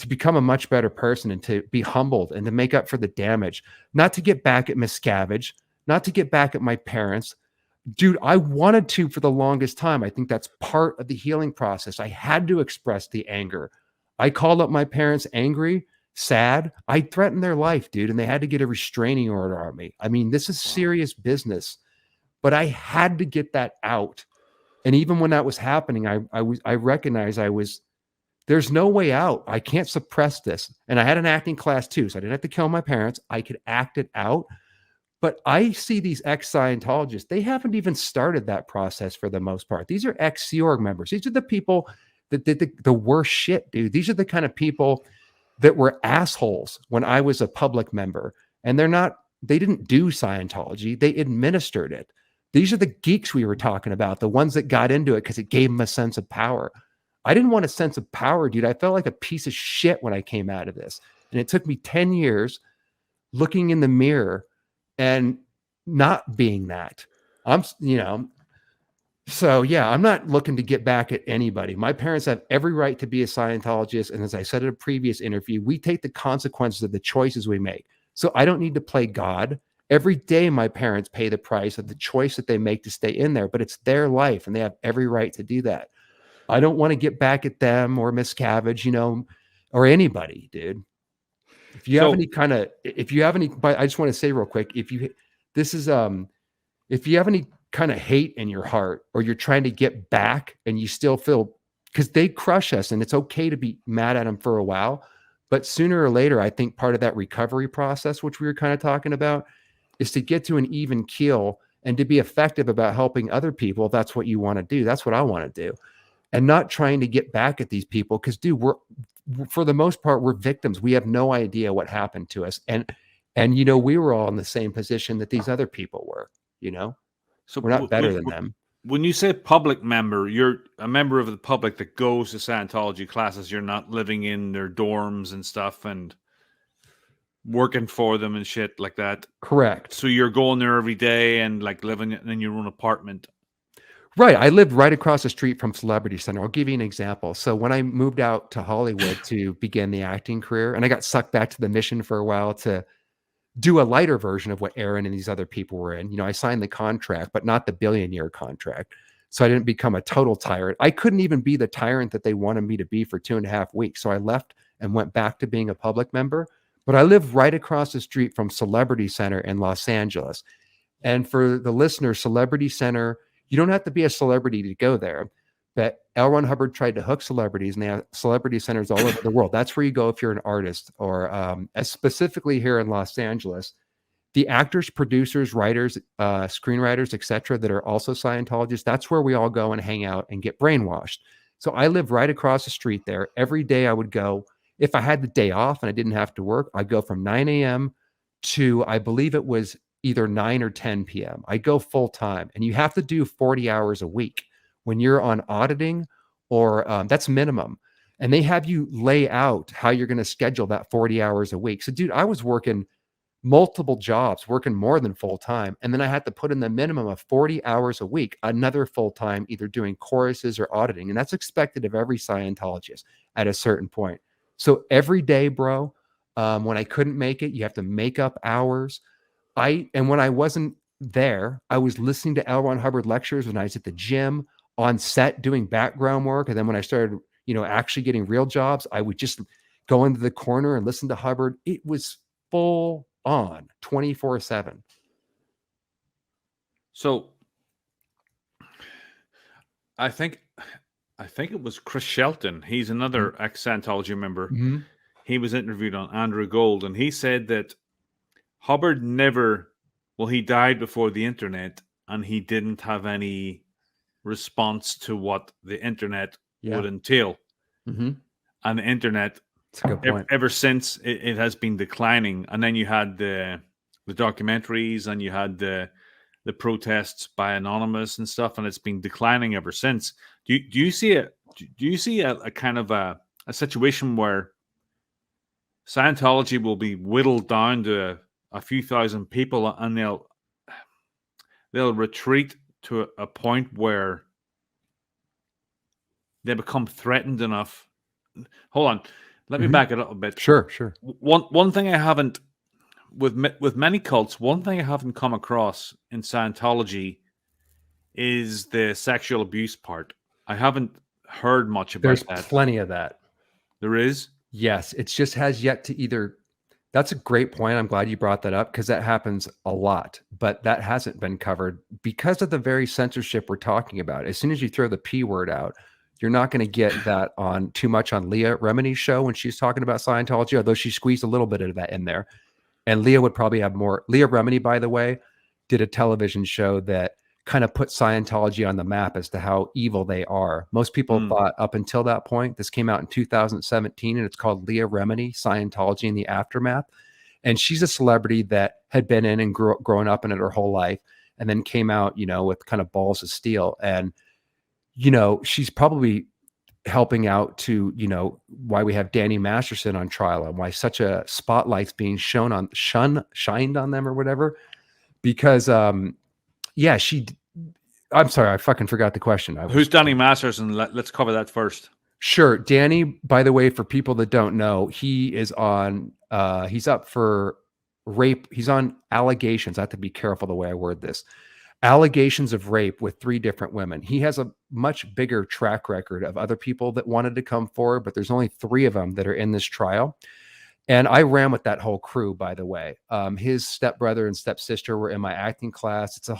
become a much better person and to be humbled and to make up for the damage, not to get back at Miscavige, not to get back at my parents. Dude, I wanted to for the longest time. I think that's part of the healing process. I had to express the anger. I called up my parents angry, sad. I threatened their life, dude, and they had to get a restraining order on me. I mean, this is serious business, but I had to get that out. And even when that was happening, I recognized there's no way out. I can't suppress this. And I had an acting class too, so I didn't have to kill my parents. I could act it out. But I see these ex-Scientologists, they haven't even started that process for the most part. These are ex-Sea Org members. These are the people that did the worst shit, dude. These are the kind of people that were assholes when I was a public member. And they didn't do Scientology. They administered it. These are the geeks we were talking about, the ones that got into it because it gave them a sense of power. I didn't want a sense of power, dude. I felt like a piece of shit when I came out of this. And it took me 10 years looking in the mirror and not being that. So yeah, I'm not looking to get back at anybody. My parents have every right to be a Scientologist. And as I said in a previous interview, we take the consequences of the choices we make. So I don't need to play God. Every day, my parents pay the price of the choice that they make to stay in there, but it's their life and they have every right to do that. I don't want to get back at them or Miscavige, or anybody, dude. If you have any, but I just want to say real quick, if you have any kind of hate in your heart, or you're trying to get back and you still feel, because they crush us and it's okay to be mad at them for a while, but sooner or later, I think part of that recovery process, which we were kind of talking about, is to get to an even keel and to be effective about helping other people. If that's what you want to do. That's what I want to do. and not trying to get back at these people. Because, dude, for the most part, we're victims. We have no idea what happened to us. And we were all in the same position that these other people were, So we're not better than them. When you say public member, you're a member of the public that goes to Scientology classes. You're not living in their dorms and stuff and working for them and shit like that. Correct. So you're going there every day and like living in your own apartment. Right. I lived right across the street from Celebrity Center. I'll give you an example. So when I moved out to Hollywood to begin the acting career, and I got sucked back to the mission for a while to do a lighter version of what Aaron and these other people were in. I signed the contract, but not the billion-year contract. So I didn't become a total tyrant. I couldn't even be the tyrant that they wanted me to be for 2.5 weeks. So I left and went back to being a public member. But I live right across the street from Celebrity Center in Los Angeles. And for the listener, Celebrity Center, you don't have to be a celebrity to go there. But L. Ron Hubbard tried to hook celebrities, and they have celebrity centers all over the world. That's where you go if you're an artist, or as specifically here in Los Angeles, the actors, producers, writers, screenwriters, etc., that are also Scientologists. That's where we all go and hang out and get brainwashed. So I live right across the street there. Every day I would go. If I had the day off and I didn't have to work, I'd go from 9 a.m. to, I believe it was either 9 or 10 p.m. I go full time, and you have to do 40 hours a week when you're on auditing, or that's minimum. And they have you lay out how you're going to schedule that 40 hours a week. So, dude, I was working multiple jobs, working more than full time. And then I had to put in the minimum of 40 hours a week, another full time, either doing choruses or auditing. And that's expected of every Scientologist at a certain point. So every day, bro, when I couldn't make it, you have to make up hours. And when I wasn't there, I was listening to L. Ron Hubbard lectures when I was at the gym, on set doing background work. And then when I started, actually getting real jobs, I would just go into the corner and listen to Hubbard. It was full on 24/7. So I think it was Chris Shelton. He's another ex-Scientology member. Mm-hmm. He was interviewed on Andrew Gold, and he said that Hubbard he died before the internet, and he didn't have any response to what the internet would entail. Mm-hmm. And the internet, that's a good point. Ever since, it has been declining. And then you had the documentaries, and you had the protests by Anonymous and stuff, and it's been declining ever since. Do you see a kind of a situation where Scientology will be whittled down to a few thousand people, and they'll retreat to a point where they become threatened enough? Hold on, let me back it up a bit. Sure. One thing I haven't, with many cults, one thing I haven't come across in Scientology is the sexual abuse part. I haven't heard much about that. There's plenty of that. There is? Yes. It just has yet to either. That's a great point. I'm glad you brought that up, because that happens a lot, but that hasn't been covered because of the very censorship we're talking about. As soon as you throw the P word out, you're not going to get that on too much on Leah Remini's show when she's talking about Scientology, although she squeezed a little bit of that in there. And Leah would probably have more. Leah Remini, by the way, did a television show that kind of put Scientology on the map as to how evil they are. Most people thought up until that point. This came out in 2017, and it's called Leah Remini, Scientology in the Aftermath. And she's a celebrity that had been in and grown up in it her whole life, and then came out, with kind of balls of steel. And, she's probably helping out to, why we have Danny Masterson on trial, and why such a spotlight's being shined on them or whatever. Because, I'm sorry, I fucking forgot the question. Who's Danny Masterson? Let's cover that first. Sure. Danny, by the way, for people that don't know, he is on, he's up for rape. He's on allegations. I have to be careful the way I word this. Allegations of rape with 3 different women. He has a much bigger track record of other people that wanted to come forward, but there's only 3 of them that are in this trial. And I ran with that whole crew, by the way. His stepbrother and stepsister were in my acting class. It's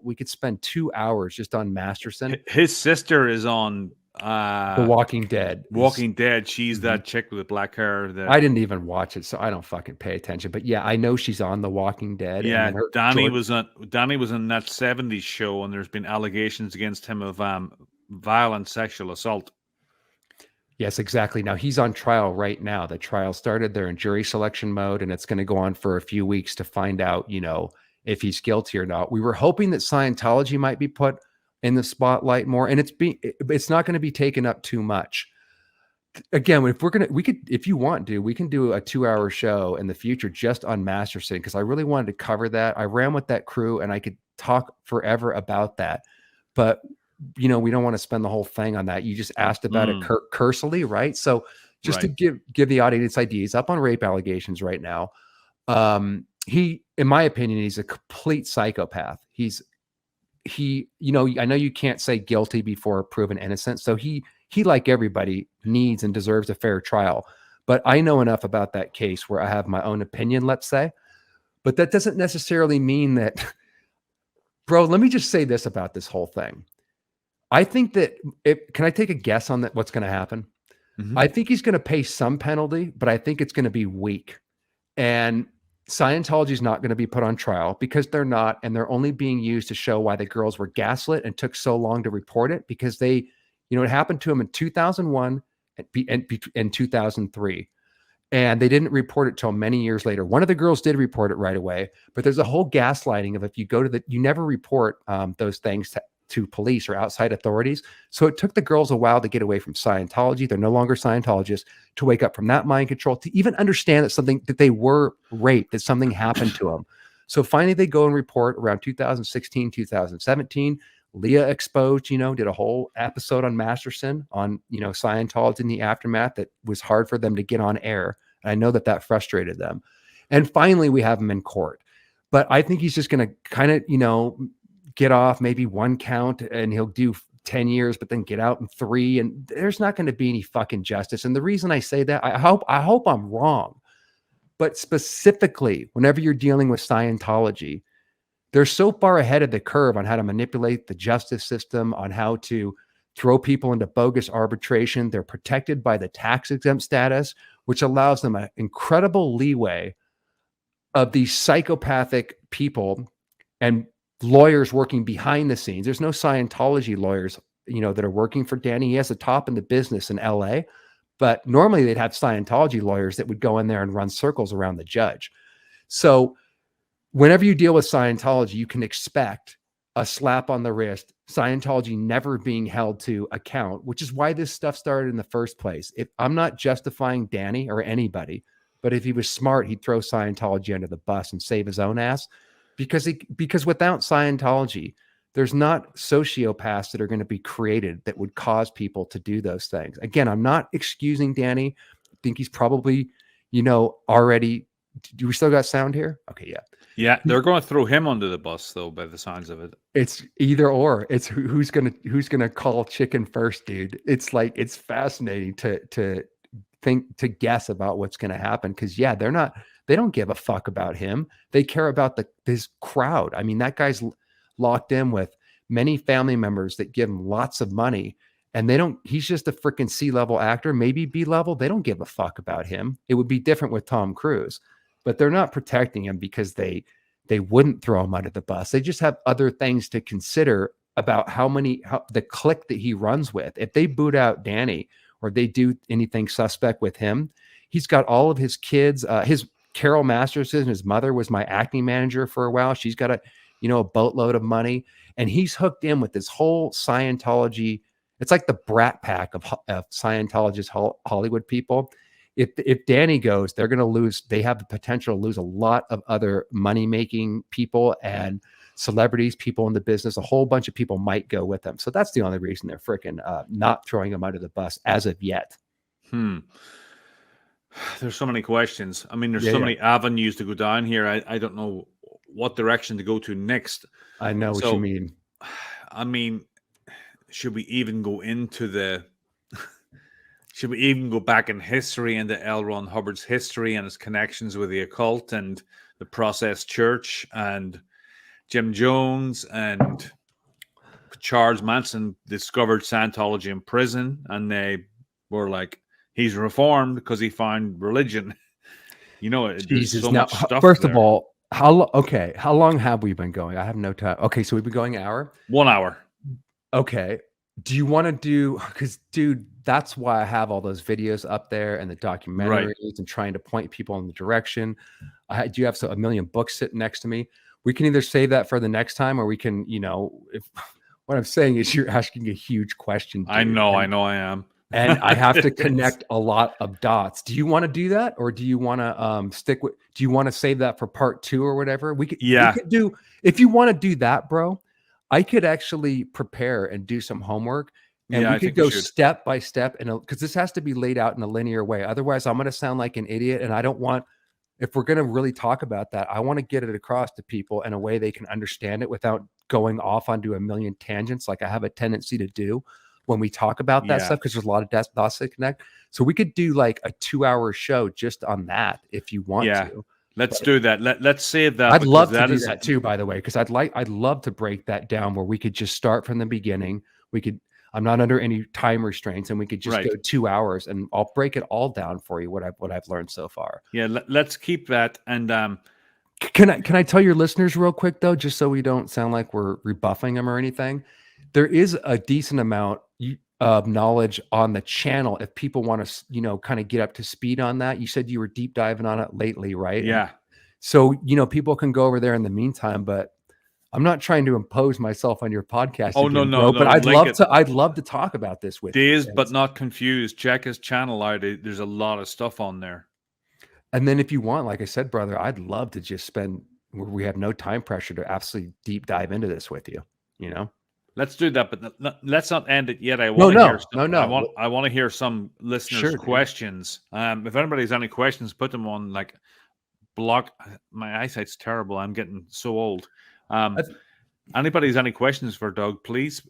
we could spend 2 hours just on Masterson. His sister is on The Walking Dead. Walking Dead. She's that chick with the black hair. I didn't even watch it, so I don't fucking pay attention. But yeah, I know she's on The Walking Dead. Yeah, Danny was on that 70s show, and there's been allegations against him of violent sexual assault. Yes, exactly. Now he's on trial right now. The trial started. They're in jury selection mode, and it's going to go on for a few weeks to find out, if he's guilty or not. We were hoping that Scientology might be put in the spotlight more, and it's not going to be taken up too much. Again, if you want to, we can do a 2-hour show in the future just on Masterson, because I really wanted to cover that. I ran with that crew, and I could talk forever about that, but we don't want to spend the whole thing on that. You just asked about it cursorily, right? So just to give the audience ideas, up on rape allegations right now. He, in my opinion, he's a complete psychopath. I know you can't say guilty before proven innocent. So he, like everybody, needs and deserves a fair trial. But I know enough about that case where I have my own opinion, let's say. But that doesn't necessarily mean that, bro, let me just say this about this whole thing. I think that can I take a guess on that? What's going to happen? Mm-hmm. I think he's going to pay some penalty, but I think it's going to be weak. And Scientology is not going to be put on trial because they're not, and they're only being used to show why the girls were gaslit and took so long to report it, because it happened to them in 2001 and 2003. And they didn't report it till many years later. One of the girls did report it right away, but there's a whole gaslighting of, if you go to you never report those things to police or outside authorities. So it took the girls a while to get away from Scientology. They're no longer Scientologists, to wake up from that mind control, to even understand that they were raped, that something happened to them. So finally they go and report around 2016, 2017. Leah exposed, did a whole episode on Masterson on, Scientology in the aftermath that was hard for them to get on air. And I know that frustrated them. And finally we have him in court. But I think he's just going to kind of, get off maybe one count, and he'll do 10 years, but then get out in 3. And there's not going to be any fucking justice. And the reason I say that, I hope I'm wrong, but specifically whenever you're dealing with Scientology, they're so far ahead of the curve on how to manipulate the justice system, on how to throw people into bogus arbitration. They're protected by the tax exempt status, which allows them an incredible leeway of these psychopathic people and lawyers working behind the scenes. There's no Scientology lawyers, that are working for Danny. He has a top in the business in LA, but normally they'd have Scientology lawyers that would go in there and run circles around the judge. So whenever you deal with Scientology, you can expect a slap on the wrist, Scientology never being held to account, which is why this stuff started in the first place. If I'm not justifying Danny or anybody, but if he was smart, he'd throw Scientology under the bus and save his own ass. Because without Scientology, there's not sociopaths that are going to be created that would cause people to do those things. Again, I'm not excusing Danny. I think he's probably, already. Do we still got sound here? Okay, yeah. Yeah, they're going to throw him under the bus, though, by the signs of it. It's either or. It's who's gonna call chicken first, dude. It's like, it's fascinating to guess about what's going to happen, because they don't give a fuck about him. They care about this crowd. I mean, that guy's locked in with many family members that give him lots of money, and he's just a freaking C-level actor, maybe B-level. They don't give a fuck about him. It would be different with Tom Cruise, but they're not protecting him because they wouldn't throw him under the bus. They just have other things to consider about how the clique that he runs with. If they boot out Danny or they do anything suspect with him, he's got all of his kids, his Carol Masterson, his mother was my acting manager for a while. She's got a boatload of money, and he's hooked in with this whole Scientology. It's like the brat pack of Scientologist Hollywood people. If Danny goes, they're going to lose. They have the potential to lose a lot of other money-making people and celebrities, people in the business. A whole bunch of people might go with them. So that's the only reason they're freaking not throwing him under the bus as of yet. There's so many questions. I mean, there's so many avenues to go down here. I don't know what direction to go to next. I know what you mean. I mean, should we even go into should we even go back in history into L. Ron Hubbard's history and his connections with the occult and the Process Church and Jim Jones and Charles Manson discovered Scientology in prison, and they were like, he's reformed because he found religion. Jesus. So now, much stuff first there. of all, how long have we been going? I have no time. Okay, so we've been going an hour. 1 hour. Okay. Do you want to do, because dude, that's why I have all those videos up there and the Right. documentaries and trying to point people in the direction. I do have a million books sitting next to me. We can either save that for the next time, or we can, if what I'm saying is you're asking a huge question, I dude. know, I know I am. And I have to It's- connect a lot of dots. Do you want to do that, or do you want to stick with? Do you want to save that for part 2 or whatever? We yeah, could do, if you want to do that, bro. I could actually prepare and do some homework, and yeah, we I could think we go should. step by step, and because this has to be laid out in a linear way. Otherwise, I'm going to sound like an idiot, and I don't want. If we're going to really talk about that, I want to get it across to people in a way they can understand it without going off onto a million tangents, like I have a tendency to do when we talk about that Yeah, stuff, because there's a lot of dots that connect. So we could do like a 2-hour show just on that if you want yeah. to. Let's But do that. Let's save that I'd because love to that do is that too, by the way, because I'd love to break that down where we could just start from the beginning. We could, I'm not under any time restraints, and we could just go right. 2 hours, and I'll break it all down for you, what I've learned so far. Yeah, let's keep that. And Can I tell your listeners real quick though, just so we don't sound like we're rebuffing them or anything? There is a decent amount of knowledge on the channel if people want to, kind of get up to speed on that. You said you were deep diving on it lately, right? And yeah. so, people can go over there in the meantime, but I'm not trying to impose myself on your podcast Oh no, again, no, bro, no. but Link it. I'd love to talk about this with you. Dazed but not confused. Check his channel out. There's a lot of stuff on there. And then if you want, like I said, brother, I'd love to just spend where we have no time pressure to absolutely deep dive into this with you, you know? Let's do that, but let's not end it yet. I No, want to hear. no, no, no. I want to hear some listeners' Sure, dude. questions. If anybody has any questions, put them on like block. My eyesight's terrible. I'm getting so old. I- Anybody has any questions for Doug, please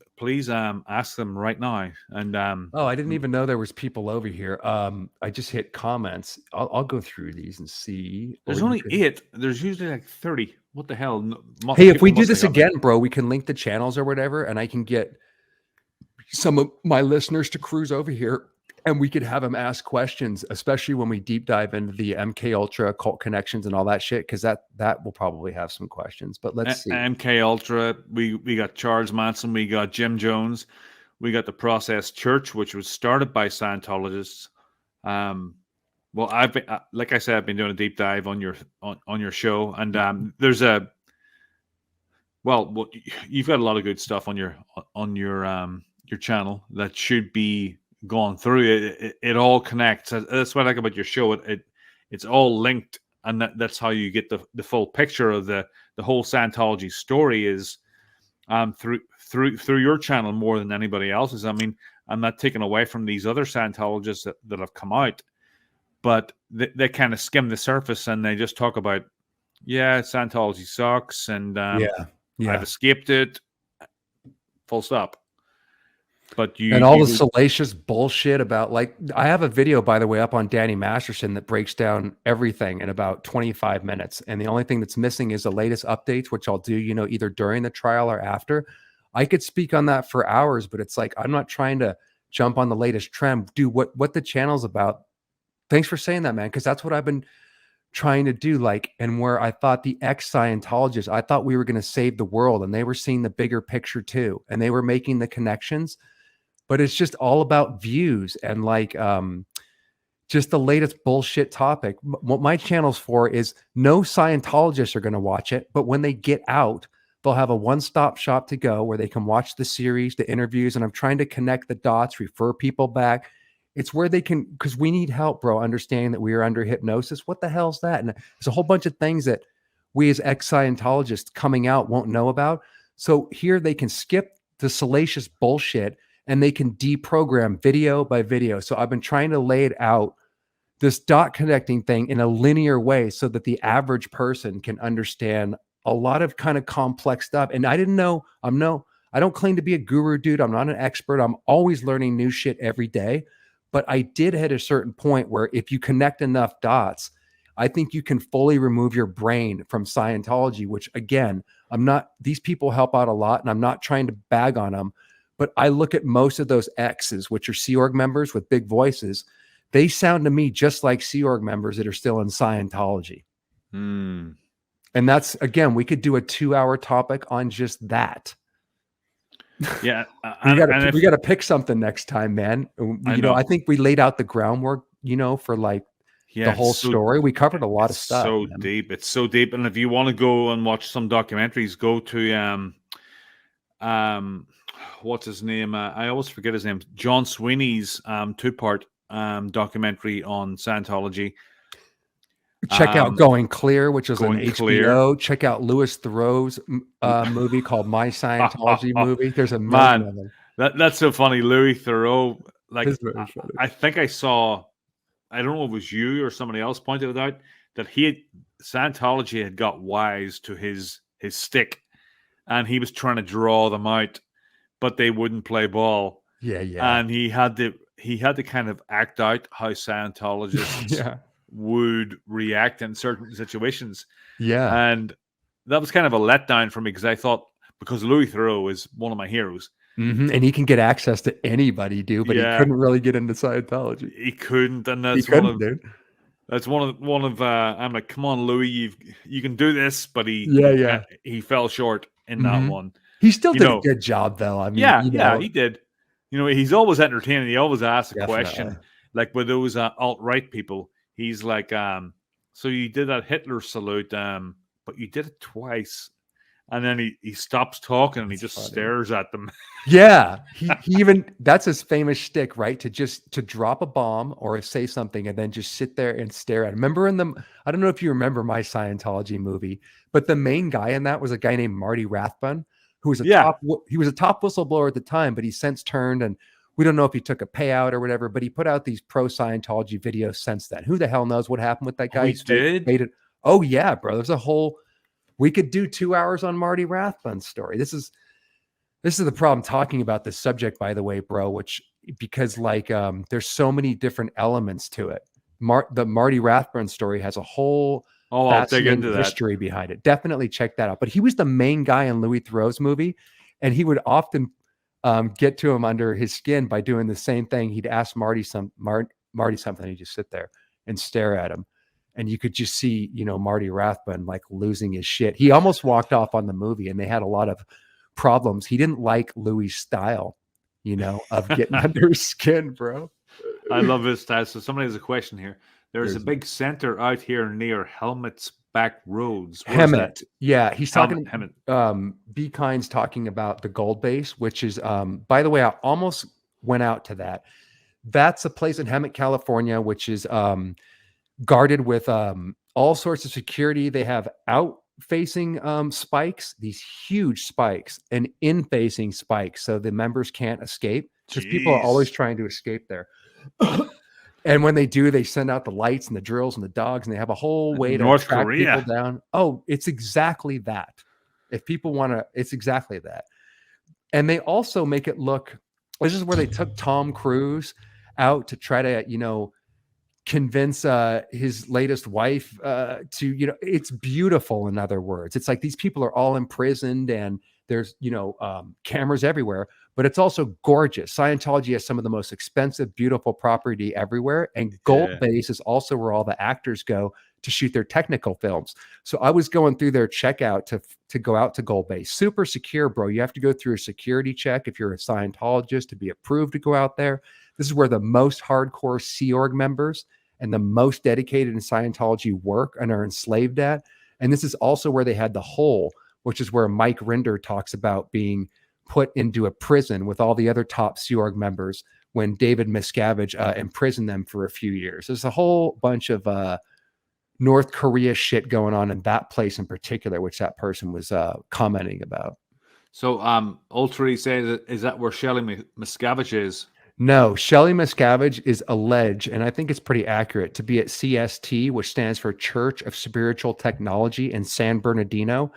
ask them right now. And Oh, I didn't even know there was people over here. I just hit comments. I'll go through these and see. there's Or you only can. 8. There's usually like 30. What the hell? Hey, if People we do must have this got me. again, bro, we can link the channels or whatever, and I can get some of my listeners to cruise over here, and we could have them ask questions, especially when we deep dive into the MK Ultra cult connections and all that shit, because that will probably have some questions. But let's see. MK Ultra. We got Charles Manson. We got Jim Jones. We got the Process Church, which was started by Scientologists. Well, I've been, like I said, I've been doing a deep dive on your show, and there's a well, you've got a lot of good stuff on your channel that should be gone through. It all connects. That's what I like about your show. It's all linked, and that's how you get the full picture of the whole Scientology story is through your channel more than anybody else's. I mean, I'm not taking away from these other Scientologists that have come out, but they kind of skim the surface and they just talk about, yeah, Scientology sucks, and Yeah. I've escaped it. Full stop. But And all the salacious bullshit about, like, I have a video, by the way, up on Danny Masterson that breaks down everything in about 25 minutes. And the only thing that's missing is the latest updates, which I'll do, either during the trial or after. I could speak on that for hours, but it's like, I'm not trying to jump on the latest trend. Do what the channel's about. Thanks for saying that, man, because that's what I've been trying to do. Like, and where I thought the ex-Scientologists, I thought we were going to save the world, and they were seeing the bigger picture too. And they were making the connections. But it's just all about views and like just the latest bullshit topic. What my channel's for is no Scientologists are going to watch it, but when they get out, they'll have a one-stop shop to go where they can watch the series, the interviews, and I'm trying to connect the dots, refer people back. It's where they can, because we need help, bro, understanding that we are under hypnosis. What the hell's that? And there's a whole bunch of things that we as ex-Scientologists coming out won't know about. So here they can skip the salacious bullshit and they can deprogram video by video. So I've been trying to lay it out, this dot connecting thing, in a linear way so that the average person can understand a lot of kind of complex stuff. And I didn't know, I don't claim to be a guru, dude. I'm not an expert. I'm always learning new shit every day. But I did hit a certain point where if you connect enough dots, I think you can fully remove your brain from Scientology, which again, these people help out a lot, and I'm not trying to bag on them. But I look at most of those X's, which are Sea Org members with big voices. They sound to me just like Sea Org members that are still in Scientology. And that's, again, we could do a 2-hour topic on just that. Yeah, We got and to we if got to pick something next time, man. I I know, think we laid out the groundwork, for like the yeah, whole story. We covered a lot of stuff, man. It's so deep. And if you want to go and watch some documentaries, go to um what's his name? I always forget his name. John Sweeney's 2-part documentary on Scientology. Check out Going Clear, which was an Going Clear. HBO. Check out Louis Theroux's movie called My Scientology Movie. There's a million Man, of them. that's so funny. Louis Theroux. It's Like very funny. I think I saw. I don't know if it was you or somebody else pointed it out that Scientology had got wise to his stick, and he was trying to draw them out, but they wouldn't play ball, Yeah, yeah, and he had to kind of act out how Scientologists yeah, would react in certain situations. yeah. And that was kind of a letdown for me because I thought, because Louis Theroux is one of my heroes. And he can get access to anybody, dude, but he Yeah, couldn't really get into Scientology. he couldn't, and He that's couldn't, dude. one of I'm like, come on, Louis, you can do this, but Yeah, yeah. he fell short in that hmm one. He still You did a know, good job, though. I mean, yeah, he did. You know, he's always entertaining. He always asks a definitely. question, like with those alt-right people. He's like, so you did that Hitler salute, but you did it twice. And then he stops talking and he That's just funny. stares at them. Yeah, he even that's his famous shtick, right? To drop a bomb or say something and then just sit there and stare at him. Remember I don't know if you remember My Scientology movie, but the main guy in that was a guy named Marty Rathbun, who was Yeah, he was a top whistleblower at the time, but he's since turned, and we don't know if he took a payout or whatever, but he put out these pro Scientology videos since then. Who the hell knows what happened with that guy? we did. Made it. Oh yeah, bro. There's a whole. We could do 2 hours on Marty Rathbun's story. This is the problem talking about this subject, by the way, bro, because there's so many different elements to it. The Marty Rathbun story has a whole Oh, I'll dig into fascinating that. history behind it. Definitely check that out. But he was the main guy in Louis Theroux's movie, and he would often get to him under his skin by doing the same thing. He'd ask Marty something, he'd just sit there and stare at him. And you could just see, Marty Rathbun like losing his shit. He almost walked off on the movie, and they had a lot of problems. He didn't like Louis' style, of getting under his skin, bro. I love his style. So somebody has a question here. There's a There's big center out here near Helmet's Back Roads. Where's that? Hemet. Yeah, he's talking. Hemet. Be Kind's talking about the Gold Base, which is, by the way, I almost went out to that. That's a place in Hemet, California, which is guarded with all sorts of security. They have out-facing spikes, these huge spikes, and in-facing spikes, so the members can't escape because people are always trying to escape there. And when they do, they send out the lights and the drills and the dogs, and they have a whole way to North track Korea. people down. Oh, it's exactly that. If people want to, it's exactly that. And they also make it look. This is where they took Tom Cruise out to try to, convince his latest wife to, it's beautiful. In other words, it's like these people are all imprisoned and there's, cameras everywhere, but it's also gorgeous. Scientology has some of the most expensive, beautiful property everywhere. And Gold Base is also where all the actors go to shoot their technical films. So I was going through their checkout to go out to Gold Base. Super secure, bro. You have to go through a security check if you're a Scientologist to be approved to go out there. This is where the most hardcore Sea Org members and the most dedicated in Scientology work and are enslaved at. And this is also where they had the hole, which is where Mike Rinder talks about being put into a prison with all the other top Sea Org members when David Miscavige imprisoned them for a few years. There's a whole bunch of North Korea shit going on in that place in particular, which that person was commenting about. So, Ultra says, is that where Shelley Miscavige is? No, Shelley Miscavige is alleged, and I think it's pretty accurate, to be at CST, which stands for Church of Spiritual Technology in San Bernardino.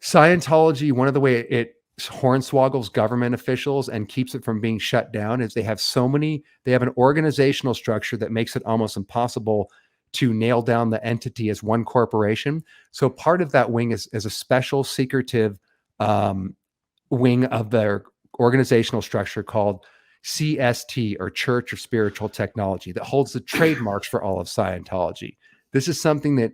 Scientology, one of the way it hornswoggles government officials and keeps it from being shut down is they have an organizational structure that makes it almost impossible to nail down the entity as one corporation. So part of that wing is a special secretive wing of their organizational structure called CST, or Church of Spiritual Technology, that holds the trademarks for all of Scientology. This is something that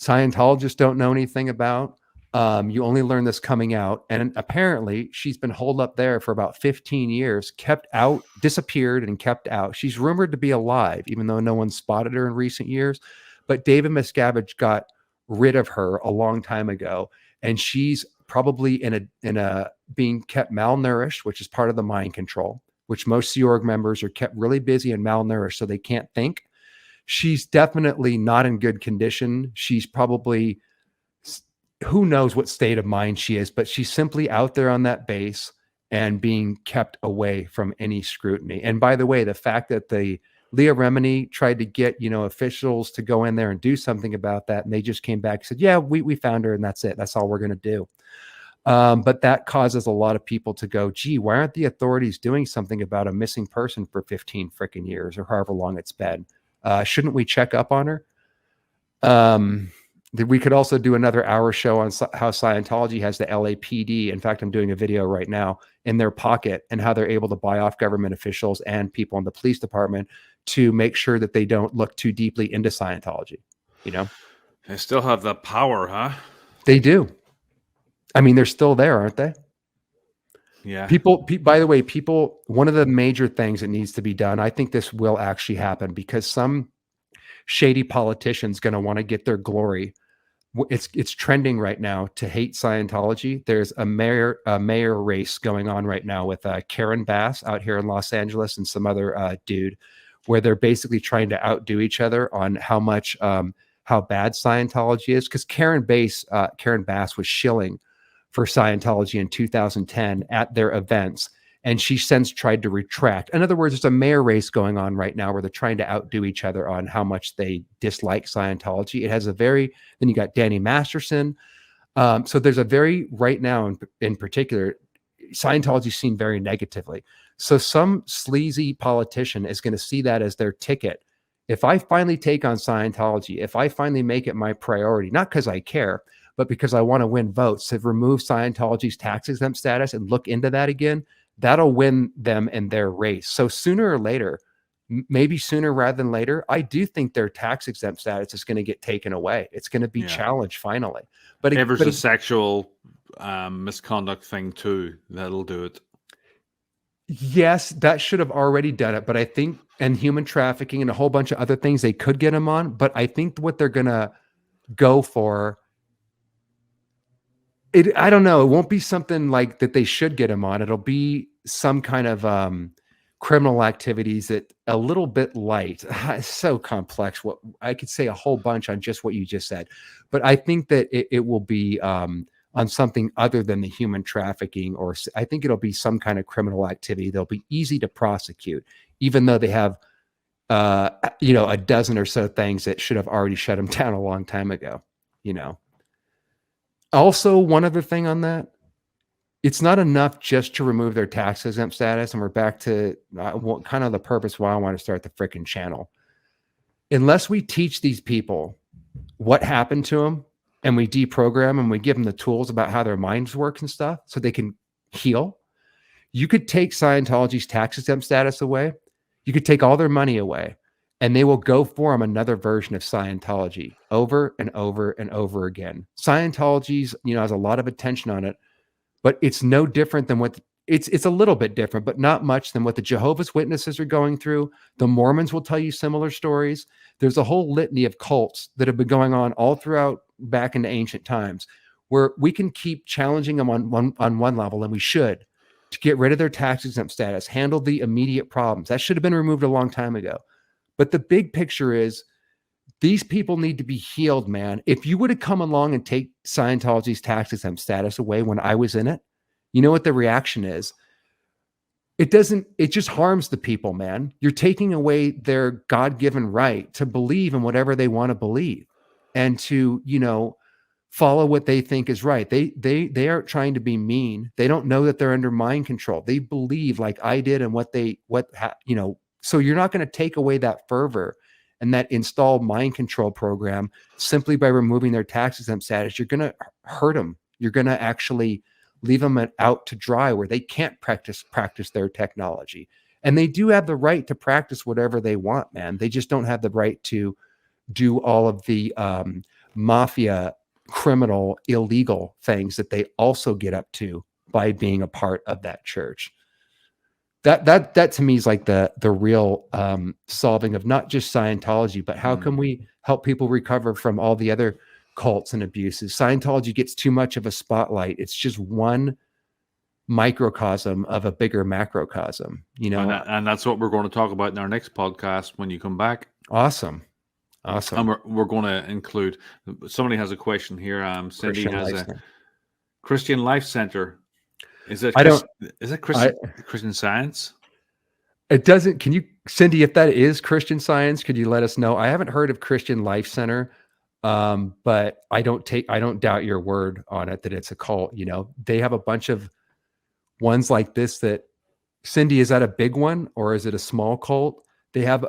Scientologists don't know anything about. You only learn this coming out. And apparently she's been holed up there for about 15 years, kept out, disappeared and kept out. She's rumored to be alive, even though no one spotted her in recent years. But David Miscavige got rid of her a long time ago. And she's probably in a being kept malnourished, which is part of the mind control, which most Sea Org members are kept really busy and malnourished so they can't think. She's definitely not in good condition. She's probably, who knows what state of mind she is, but she's simply out there on that base and being kept away from any scrutiny. And by the way, the fact that the Leah Remini tried to get, officials to go in there and do something about that, and they just came back and said, yeah, we found her and that's it. That's all we're going to do. But that causes a lot of people to go, gee, why aren't the authorities doing something about a missing person for 15 freaking years or however long it's been? Shouldn't we check up on her? We could also do another hour show on how Scientology has the LAPD. In fact, I'm doing a video right now in their pocket and how they're able to buy off government officials and people in the police department to make sure that they don't look too deeply into Scientology. They still have that power, huh? They do. I mean, they're still there, aren't they? Yeah. By the way, one of the major things that needs to be done, I think this will actually happen because some shady politician's going to want to get their glory. It's trending right now to hate Scientology. There's a mayor race going on right now with Karen Bass out here in Los Angeles and some other dude, where they're basically trying to outdo each other on how bad Scientology is. Because Karen Bass was shilling for Scientology in 2010 at their events, and she since tried to retract. In other words, there's a mayor race going on right now where they're trying to outdo each other on how much they dislike Scientology. It has then you got Danny Masterson. So there's right now in particular, Scientology's seen very negatively. So some sleazy politician is going to see that as their ticket. If I finally take on Scientology, if I finally make it my priority, not because I care, but because I want to win votes, to remove Scientology's tax exempt status and look into that again, that'll win them in their race. So sooner or later, maybe sooner rather than later, I do think their tax exempt status is going to get taken away. It's going to be challenged finally. But there's a sexual misconduct thing too. That'll do it. Yes, that should have already done it. But I think, and human trafficking and a whole bunch of other things they could get him on. But I think what they're going to go for, I don't know. It won't be something like that they should get him on. It'll be some kind of criminal activities that a little bit light. It's so complex. What I could say a whole bunch on just what you just said, but I think that it will be on something other than the human trafficking, or I think it'll be some kind of criminal activity. They'll be easy to prosecute, even though they have a dozen or so things that should have already shut them down a long time ago. Also, one other thing on that, it's not enough just to remove their tax exempt status. And we're back to kind of the purpose why I want to start the frickin' channel. Unless we teach these people what happened to them and we deprogram and we give them the tools about how their minds work and stuff so they can heal, you could take Scientology's tax exempt status away. You could take all their money away, and they will go form another version of Scientology over and over and over again. Scientology's, has a lot of attention on it, but it's no different than it's a little bit different, but not much than what the Jehovah's Witnesses are going through. The Mormons will tell you similar stories. There's a whole litany of cults that have been going on all throughout back into ancient times, where we can keep challenging them on one level, and we should, to get rid of their tax exempt status, handle the immediate problems. That should have been removed a long time ago. But the big picture is these people need to be healed, man. If you would have come along and take Scientology's tax exempt status away when I was in it, you know what the reaction is? It just harms the people, man. You're taking away their God-given right to believe in whatever they want to believe and to, follow what they think is right. They aren't trying to be mean. They don't know that they're under mind control. They believe like I did and so you're not going to take away that fervor and that installed mind control program simply by removing their tax exempt status. You're going to hurt them. You're going to actually leave them out to dry where they can't practice their technology. And they do have the right to practice whatever they want, man. They just don't have the right to do all of the mafia criminal, illegal things that they also get up to by being a part of that church. That to me is like the real solving of not just Scientology, but how can we help people recover from all the other cults and abuses? Scientology gets too much of a spotlight. It's just one microcosm of a bigger macrocosm, you know. And that's what we're going to talk about in our next podcast when you come back. Awesome. And we're going to include, somebody has a question here. Cindy has a Christian Life Center. Is it Christian Science? It doesn't. Can you, Cindy, if that is Christian Science, could you let us know? I haven't heard of Christian Life Center, but I don't doubt your word on it that it's a cult. You know, they have a bunch of ones like this that, Cindy, is that a big one or is it a small cult? They have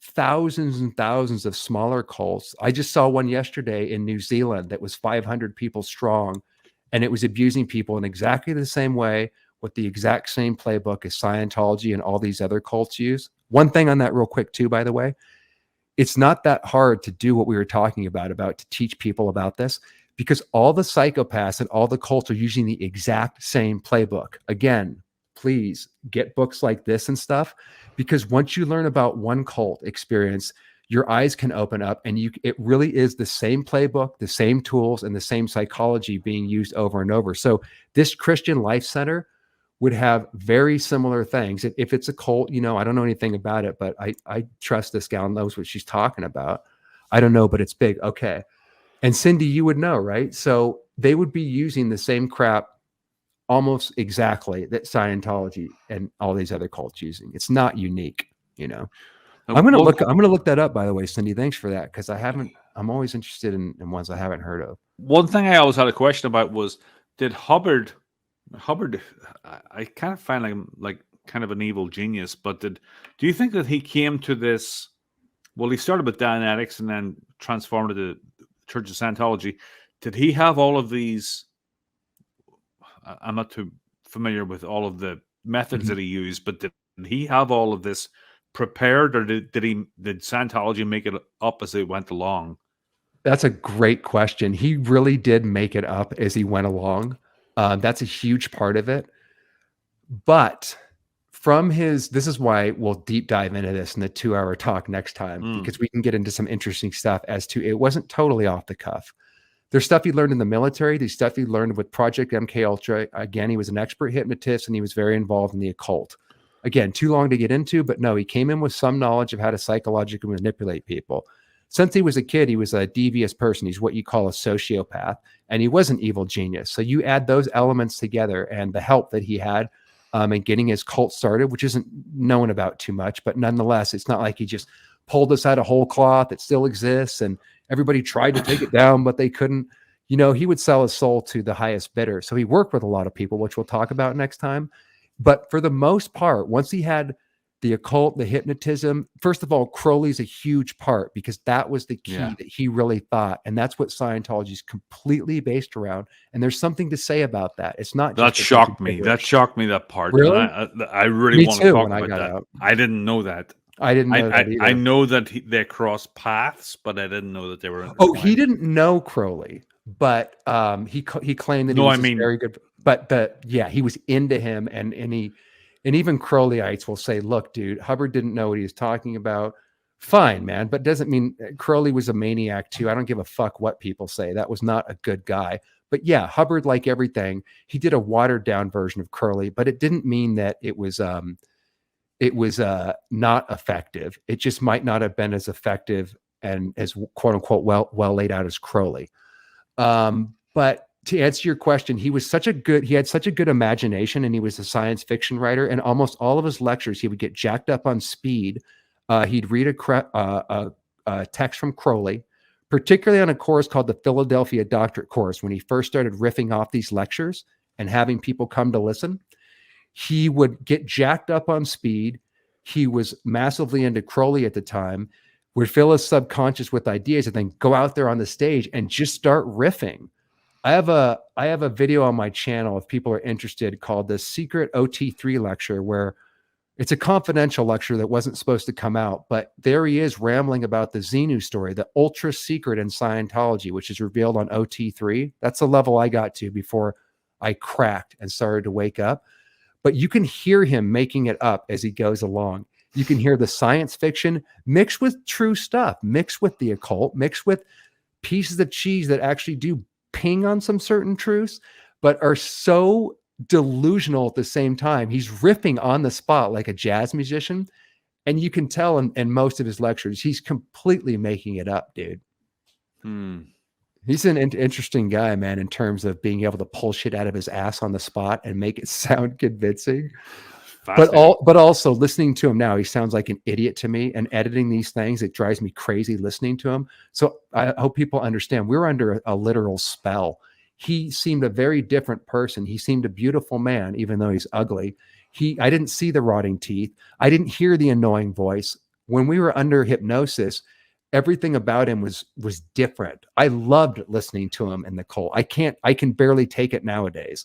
thousands and thousands of smaller cults. I just saw one yesterday in New Zealand that was 500 people strong, and it was abusing people in exactly the same way with the exact same playbook as Scientology and all these other cults use. One thing on that real quick too, by the way, it's not that hard to do what we were talking about to teach people about this, because all the psychopaths and all the cults are using the exact same playbook. Again, please get books like this and stuff, because once you learn about one cult experience, your eyes can open up, and it really is the same playbook, the same tools, and the same psychology being used over and over. So this Christian Life Center would have very similar things. If it's a cult, you know, I don't know anything about it, but I trust this gal knows what she's talking about. I don't know, but it's big. Okay. And Cindy, you would know, right? So they would be using the same crap almost exactly that Scientology and all these other cults using. It's not unique, you know. I'm gonna look that up, by the way, Cindy. Thanks for that, because I'm always interested in ones I haven't heard of. One thing I always had a question about was, did Hubbard, I kind of find him like kind of an evil genius, but do you think that he came to this? Well, he started with Dianetics and then transformed to the Church of Scientology. Did he have all of these? I'm not too familiar with all of the methods that he used, but did he have all of this prepared, or did Scientology make it up as they went along? That's a great question. He really did make it up as he went along. That's a huge part of it. But this is why we'll deep dive into this in the 2-hour talk next time, because we can get into some interesting stuff as to it wasn't totally off the cuff. There's stuff he learned in the military. There's stuff he learned with Project MK Ultra. Again, he was an expert hypnotist, and he was very involved in the occult. Again, too long to get into, but no, he came in with some knowledge of how to psychologically manipulate people. Since he was a kid, he was a devious person. He's what you call a sociopath, and he was an evil genius. So you add those elements together and the help that he had in getting his cult started, which isn't known about too much, but nonetheless, it's not like he just pulled this out of whole cloth. It still exists, and everybody tried to take it down, but they couldn't. You know, he would sell his soul to the highest bidder. So he worked with a lot of people, which we'll talk about next time. But for the most part, once he had the occult, the hypnotism, first of all, Crowley's a huge part, because that was the key that he really thought. And that's what Scientology is completely based around. And there's something to say about that. It's not just that shocked me. That shocked me, that part. Really? I really want to talk about that. Out. I didn't know that. I didn't know that either. I know that they crossed paths, but I didn't know that they were. He didn't know Crowley, but he claimed that he was very good. But he was into him, and even Crowleyites will say, look, dude, Hubbard didn't know what he was talking about. Fine, man. But doesn't mean Crowley was a maniac too. I don't give a fuck what people say. That was not a good guy. But yeah, Hubbard, like everything, he did a watered down version of Crowley, but it didn't mean that it was not effective. It just might not have been as effective and as quote unquote well laid out as Crowley. But to answer your question, he had such a good imagination, and he was a science fiction writer. And almost all of his lectures, he would get jacked up on speed. He'd read a text from Crowley, particularly on a course called the Philadelphia Doctorate Course. When he first started riffing off these lectures and having people come to listen, he would get jacked up on speed. He was massively into Crowley at the time, would fill his subconscious with ideas, and then go out there on the stage and just start riffing. I have a video on my channel, if people are interested, called the Secret OT3 Lecture, where It's a confidential lecture that wasn't supposed to come out, but there he is rambling about the Xenu story, the ultra secret in Scientology, which is revealed on OT3. That's the level I got to before I cracked and started to wake up. But you can hear him making it up as he goes along. You can hear the science fiction mixed with true stuff, mixed with the occult, mixed with pieces of cheese that actually do ping on some certain truths, but are so delusional at the same time. He's riffing on the spot like a jazz musician. And you can tell in most of his lectures, he's completely making it up, dude. He's an interesting guy, man, in terms of being able to pull shit out of his ass on the spot and make it sound convincing. But also listening to him now, he sounds like an idiot to me. And editing these things, it drives me crazy listening to him. So I hope people understand we're under a literal spell. He seemed a very different person. He seemed a beautiful man, even though he's ugly. I didn't see the rotting teeth. I didn't hear the annoying voice. When we were under hypnosis, everything about him was different. I loved listening to him in the cult. I can barely take it nowadays.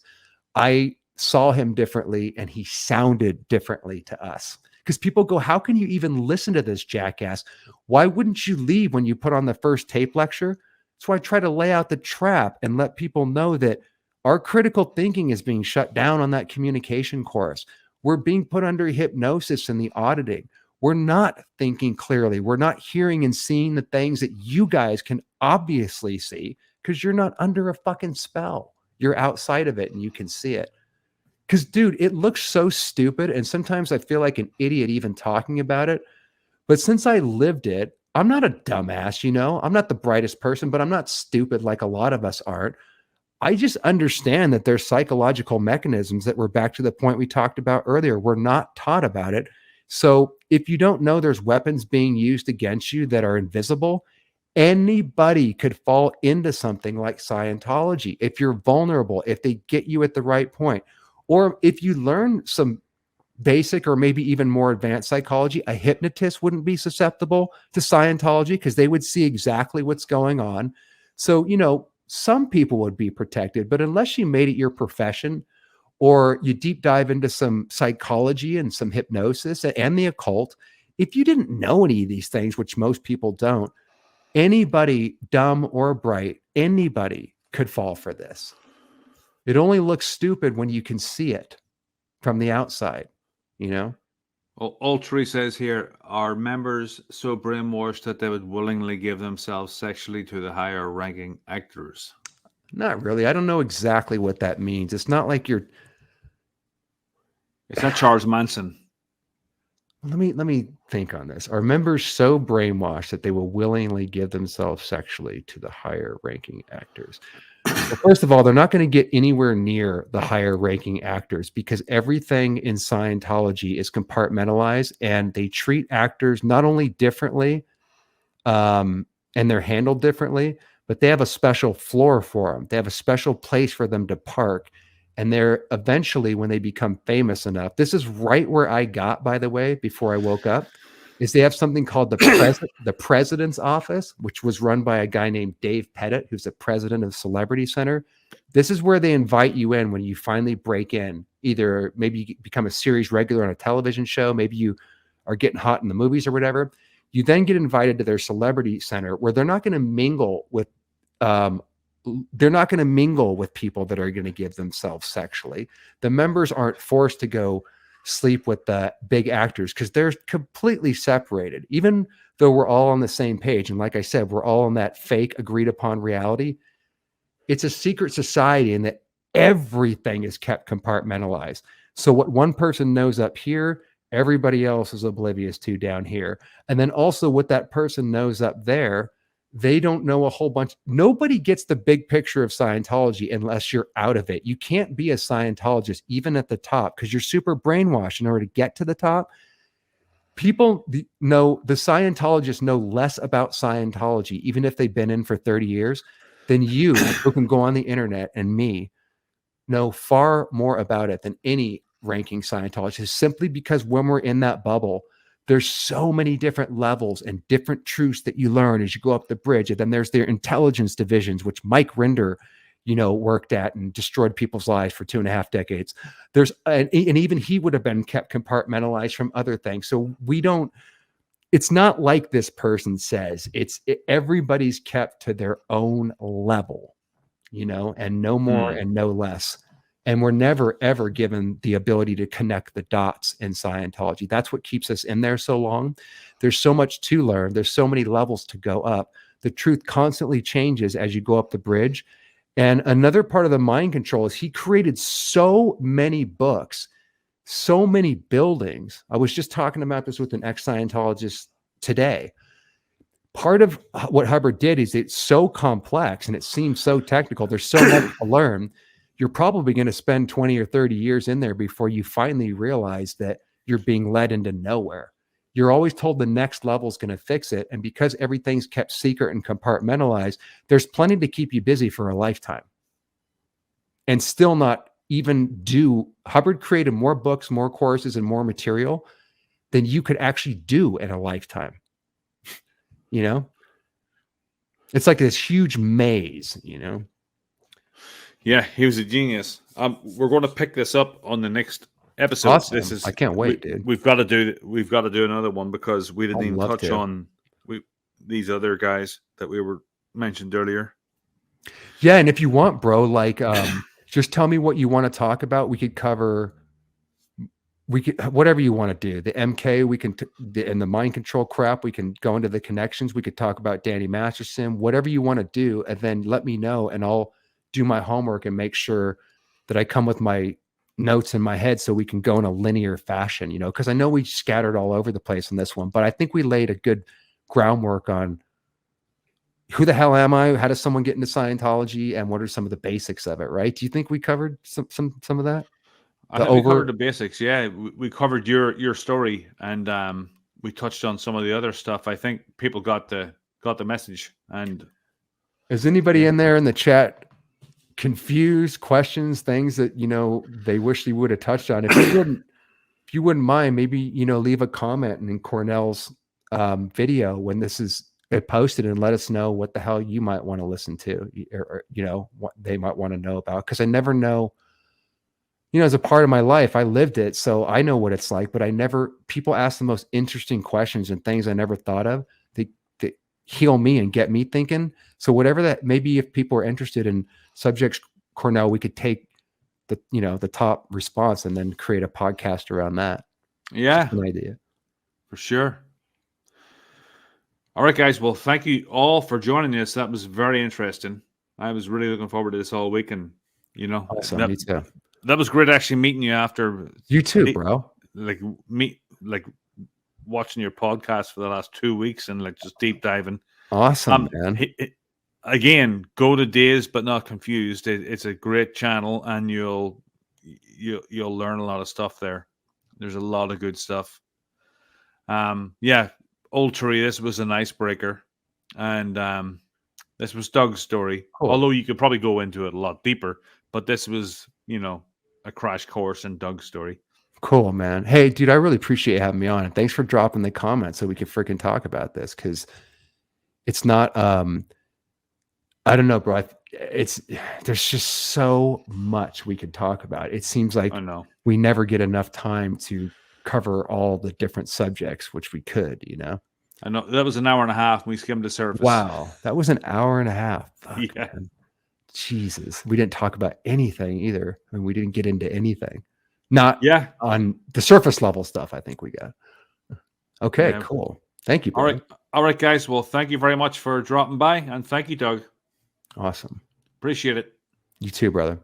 I saw him differently and he sounded differently to us. Because people go, how can you even listen to this jackass? Why wouldn't you leave when you put on the first tape lecture? So I try to lay out the trap and let people know that our critical thinking is being shut down on that communication course. We're being put under hypnosis in the auditing. We're not thinking clearly. We're not hearing and seeing the things that you guys can obviously see because you're not under a fucking spell. You're outside of it and you can see it. Because, dude, it looks so stupid. And sometimes I feel like an idiot even talking about it. But since I lived it, I'm not a dumbass, I'm not the brightest person, but I'm not stupid like a lot of us aren't. I just understand that there's psychological mechanisms that we're back to the point we talked about earlier. We're not taught about it. So if you don't know there's weapons being used against you that are invisible, anybody could fall into something like Scientology. If you're vulnerable, if they get you at the right point, or if you learn some basic or maybe even more advanced psychology, a hypnotist wouldn't be susceptible to Scientology because they would see exactly what's going on. So, some people would be protected, but unless you made it your profession or you deep dive into some psychology and some hypnosis and the occult, if you didn't know any of these things, which most people don't, anybody, dumb or bright, anybody could fall for this. It only looks stupid when you can see it from the outside. Well, all three says here, are members so brainwashed that they would willingly give themselves sexually to the higher ranking actors? Not really. I don't know exactly what that means. It's not like you're... It's not Charles Manson. Let me think on this. Are members so brainwashed that they will willingly give themselves sexually to the higher ranking actors? Well, first of all, they're not going to get anywhere near the higher ranking actors because everything in Scientology is compartmentalized and they treat actors not only differently and they're handled differently, but they have a special floor for them. They have a special place for them to park. And they're eventually, when they become famous enough, this is right where I got, by the way, before I woke up, is they have something called the president's office, which was run by a guy named Dave Pettit, who's the president of Celebrity Center. This is where they invite you in when you finally break in. Either maybe you become a series regular on a television show, maybe you are getting hot in the movies or whatever. You then get invited to their Celebrity Center where they're not going to mingle with people that are going to give themselves sexually. The members aren't forced to go sleep with the big actors because they're completely separated, even though we're all on the same page. And like I said, we're all in that fake agreed upon reality. It's a secret society in that everything is kept compartmentalized. So what one person knows up here, everybody else is oblivious to down here. And then also what that person knows up there, they don't know a whole bunch. Nobody gets the big picture of Scientology unless you're out of it. You can't be a Scientologist even at the top because you're super brainwashed in order to get to the top. People know, the Scientologists know less about Scientology, even if they've been in for 30 years, than you who can go on the internet and me know far more about it than any ranking Scientologist, simply because when we're in that bubble, there's so many different levels and different truths that you learn as you go up the bridge. And then there's their intelligence divisions, which Mike Rinder worked at and destroyed people's lives for 2.5 decades. And even he would have been kept compartmentalized from other things. So it's not like this person says, everybody's kept to their own level, and no more and no less. And we're never, ever given the ability to connect the dots in Scientology. That's what keeps us in there so long. There's so much to learn. There's so many levels to go up. The truth constantly changes as you go up the bridge. And another part of the mind control is he created so many books, so many buildings. I was just talking about this with an ex-Scientologist today. Part of what Hubbard did is it's so complex and it seems so technical. There's so much to learn. You're probably going to spend 20 or 30 years in there before you finally realize that you're being led into nowhere. You're always told the next level is going to fix it. And because everything's kept secret and compartmentalized, there's plenty to keep you busy for a lifetime. And still not even Hubbard created more books, more courses, and more material than you could actually do in a lifetime. It's like this huge maze, Yeah, he was a genius. We're going to pick this up on the next episode. Awesome. I can't wait, dude. We've got to do another one because we didn't even touch on these other guys that we were mentioned earlier. Yeah, and if you want, bro, just tell me what you want to talk about. We could cover whatever you want to do. The MK, we can and the mind control crap, we can go into the connections. We could talk about Danny Masterson, whatever you want to do, and then let me know and I'll do my homework and make sure that I come with my notes in my head so we can go in a linear fashion, because I know we scattered all over the place on this one, but I think we laid a good groundwork on who the hell am I? How does someone get into Scientology? And what are some of the basics of it, right? Do you think we covered some of that? I think we covered the basics. Yeah, we covered your story, and we touched on some of the other stuff. I think people got the message. And is anybody in there in the chat confused, questions, things that they wish they would have touched on? If you wouldn't mind, maybe leave a comment in Cornell's video when this is posted and let us know what the hell you might want to listen to, or what they might want to know about, because I never know. As a part of my life, I lived it, so I know what it's like, but people ask the most interesting questions and things I never thought of. They heal me and get me thinking. So whatever that, maybe if people are interested in subjects, Cornell, we could take the top response and then create a podcast around that. Yeah. An idea. For sure. All right, guys. Well, thank you all for joining us. That was very interesting. I was really looking forward to this all week, and awesome. Me too. That was great actually meeting you after. You too, bro. Watching your podcast for the last 2 weeks and just deep diving. Awesome, man. Again, go to Dazed But Not Confused. It's a great channel, and you'll learn a lot of stuff there. There's a lot of good stuff. Yeah, old Tree, this was an icebreaker, and this was Doug's story. Cool. Although you could probably go into it a lot deeper, but this was a crash course in Doug's story. Cool, man. Hey, dude, I really appreciate you having me on, and thanks for dropping the comments so we could freaking talk about this, because it's not I don't know, bro. There's just so much we could talk about. It seems like we never get enough time to cover all the different subjects, which we could, I know that was an hour and a half. We skimmed the surface. Wow, that was an hour and a half. Fuck, yeah. Man. Jesus, we didn't talk about anything either. I mean, we didn't get into anything. Not on the surface level stuff. I think we got. Okay, cool. Thank you, bro. All right, guys. Well, thank you very much for dropping by, and thank you, Doug. Awesome. Appreciate it. You too, brother.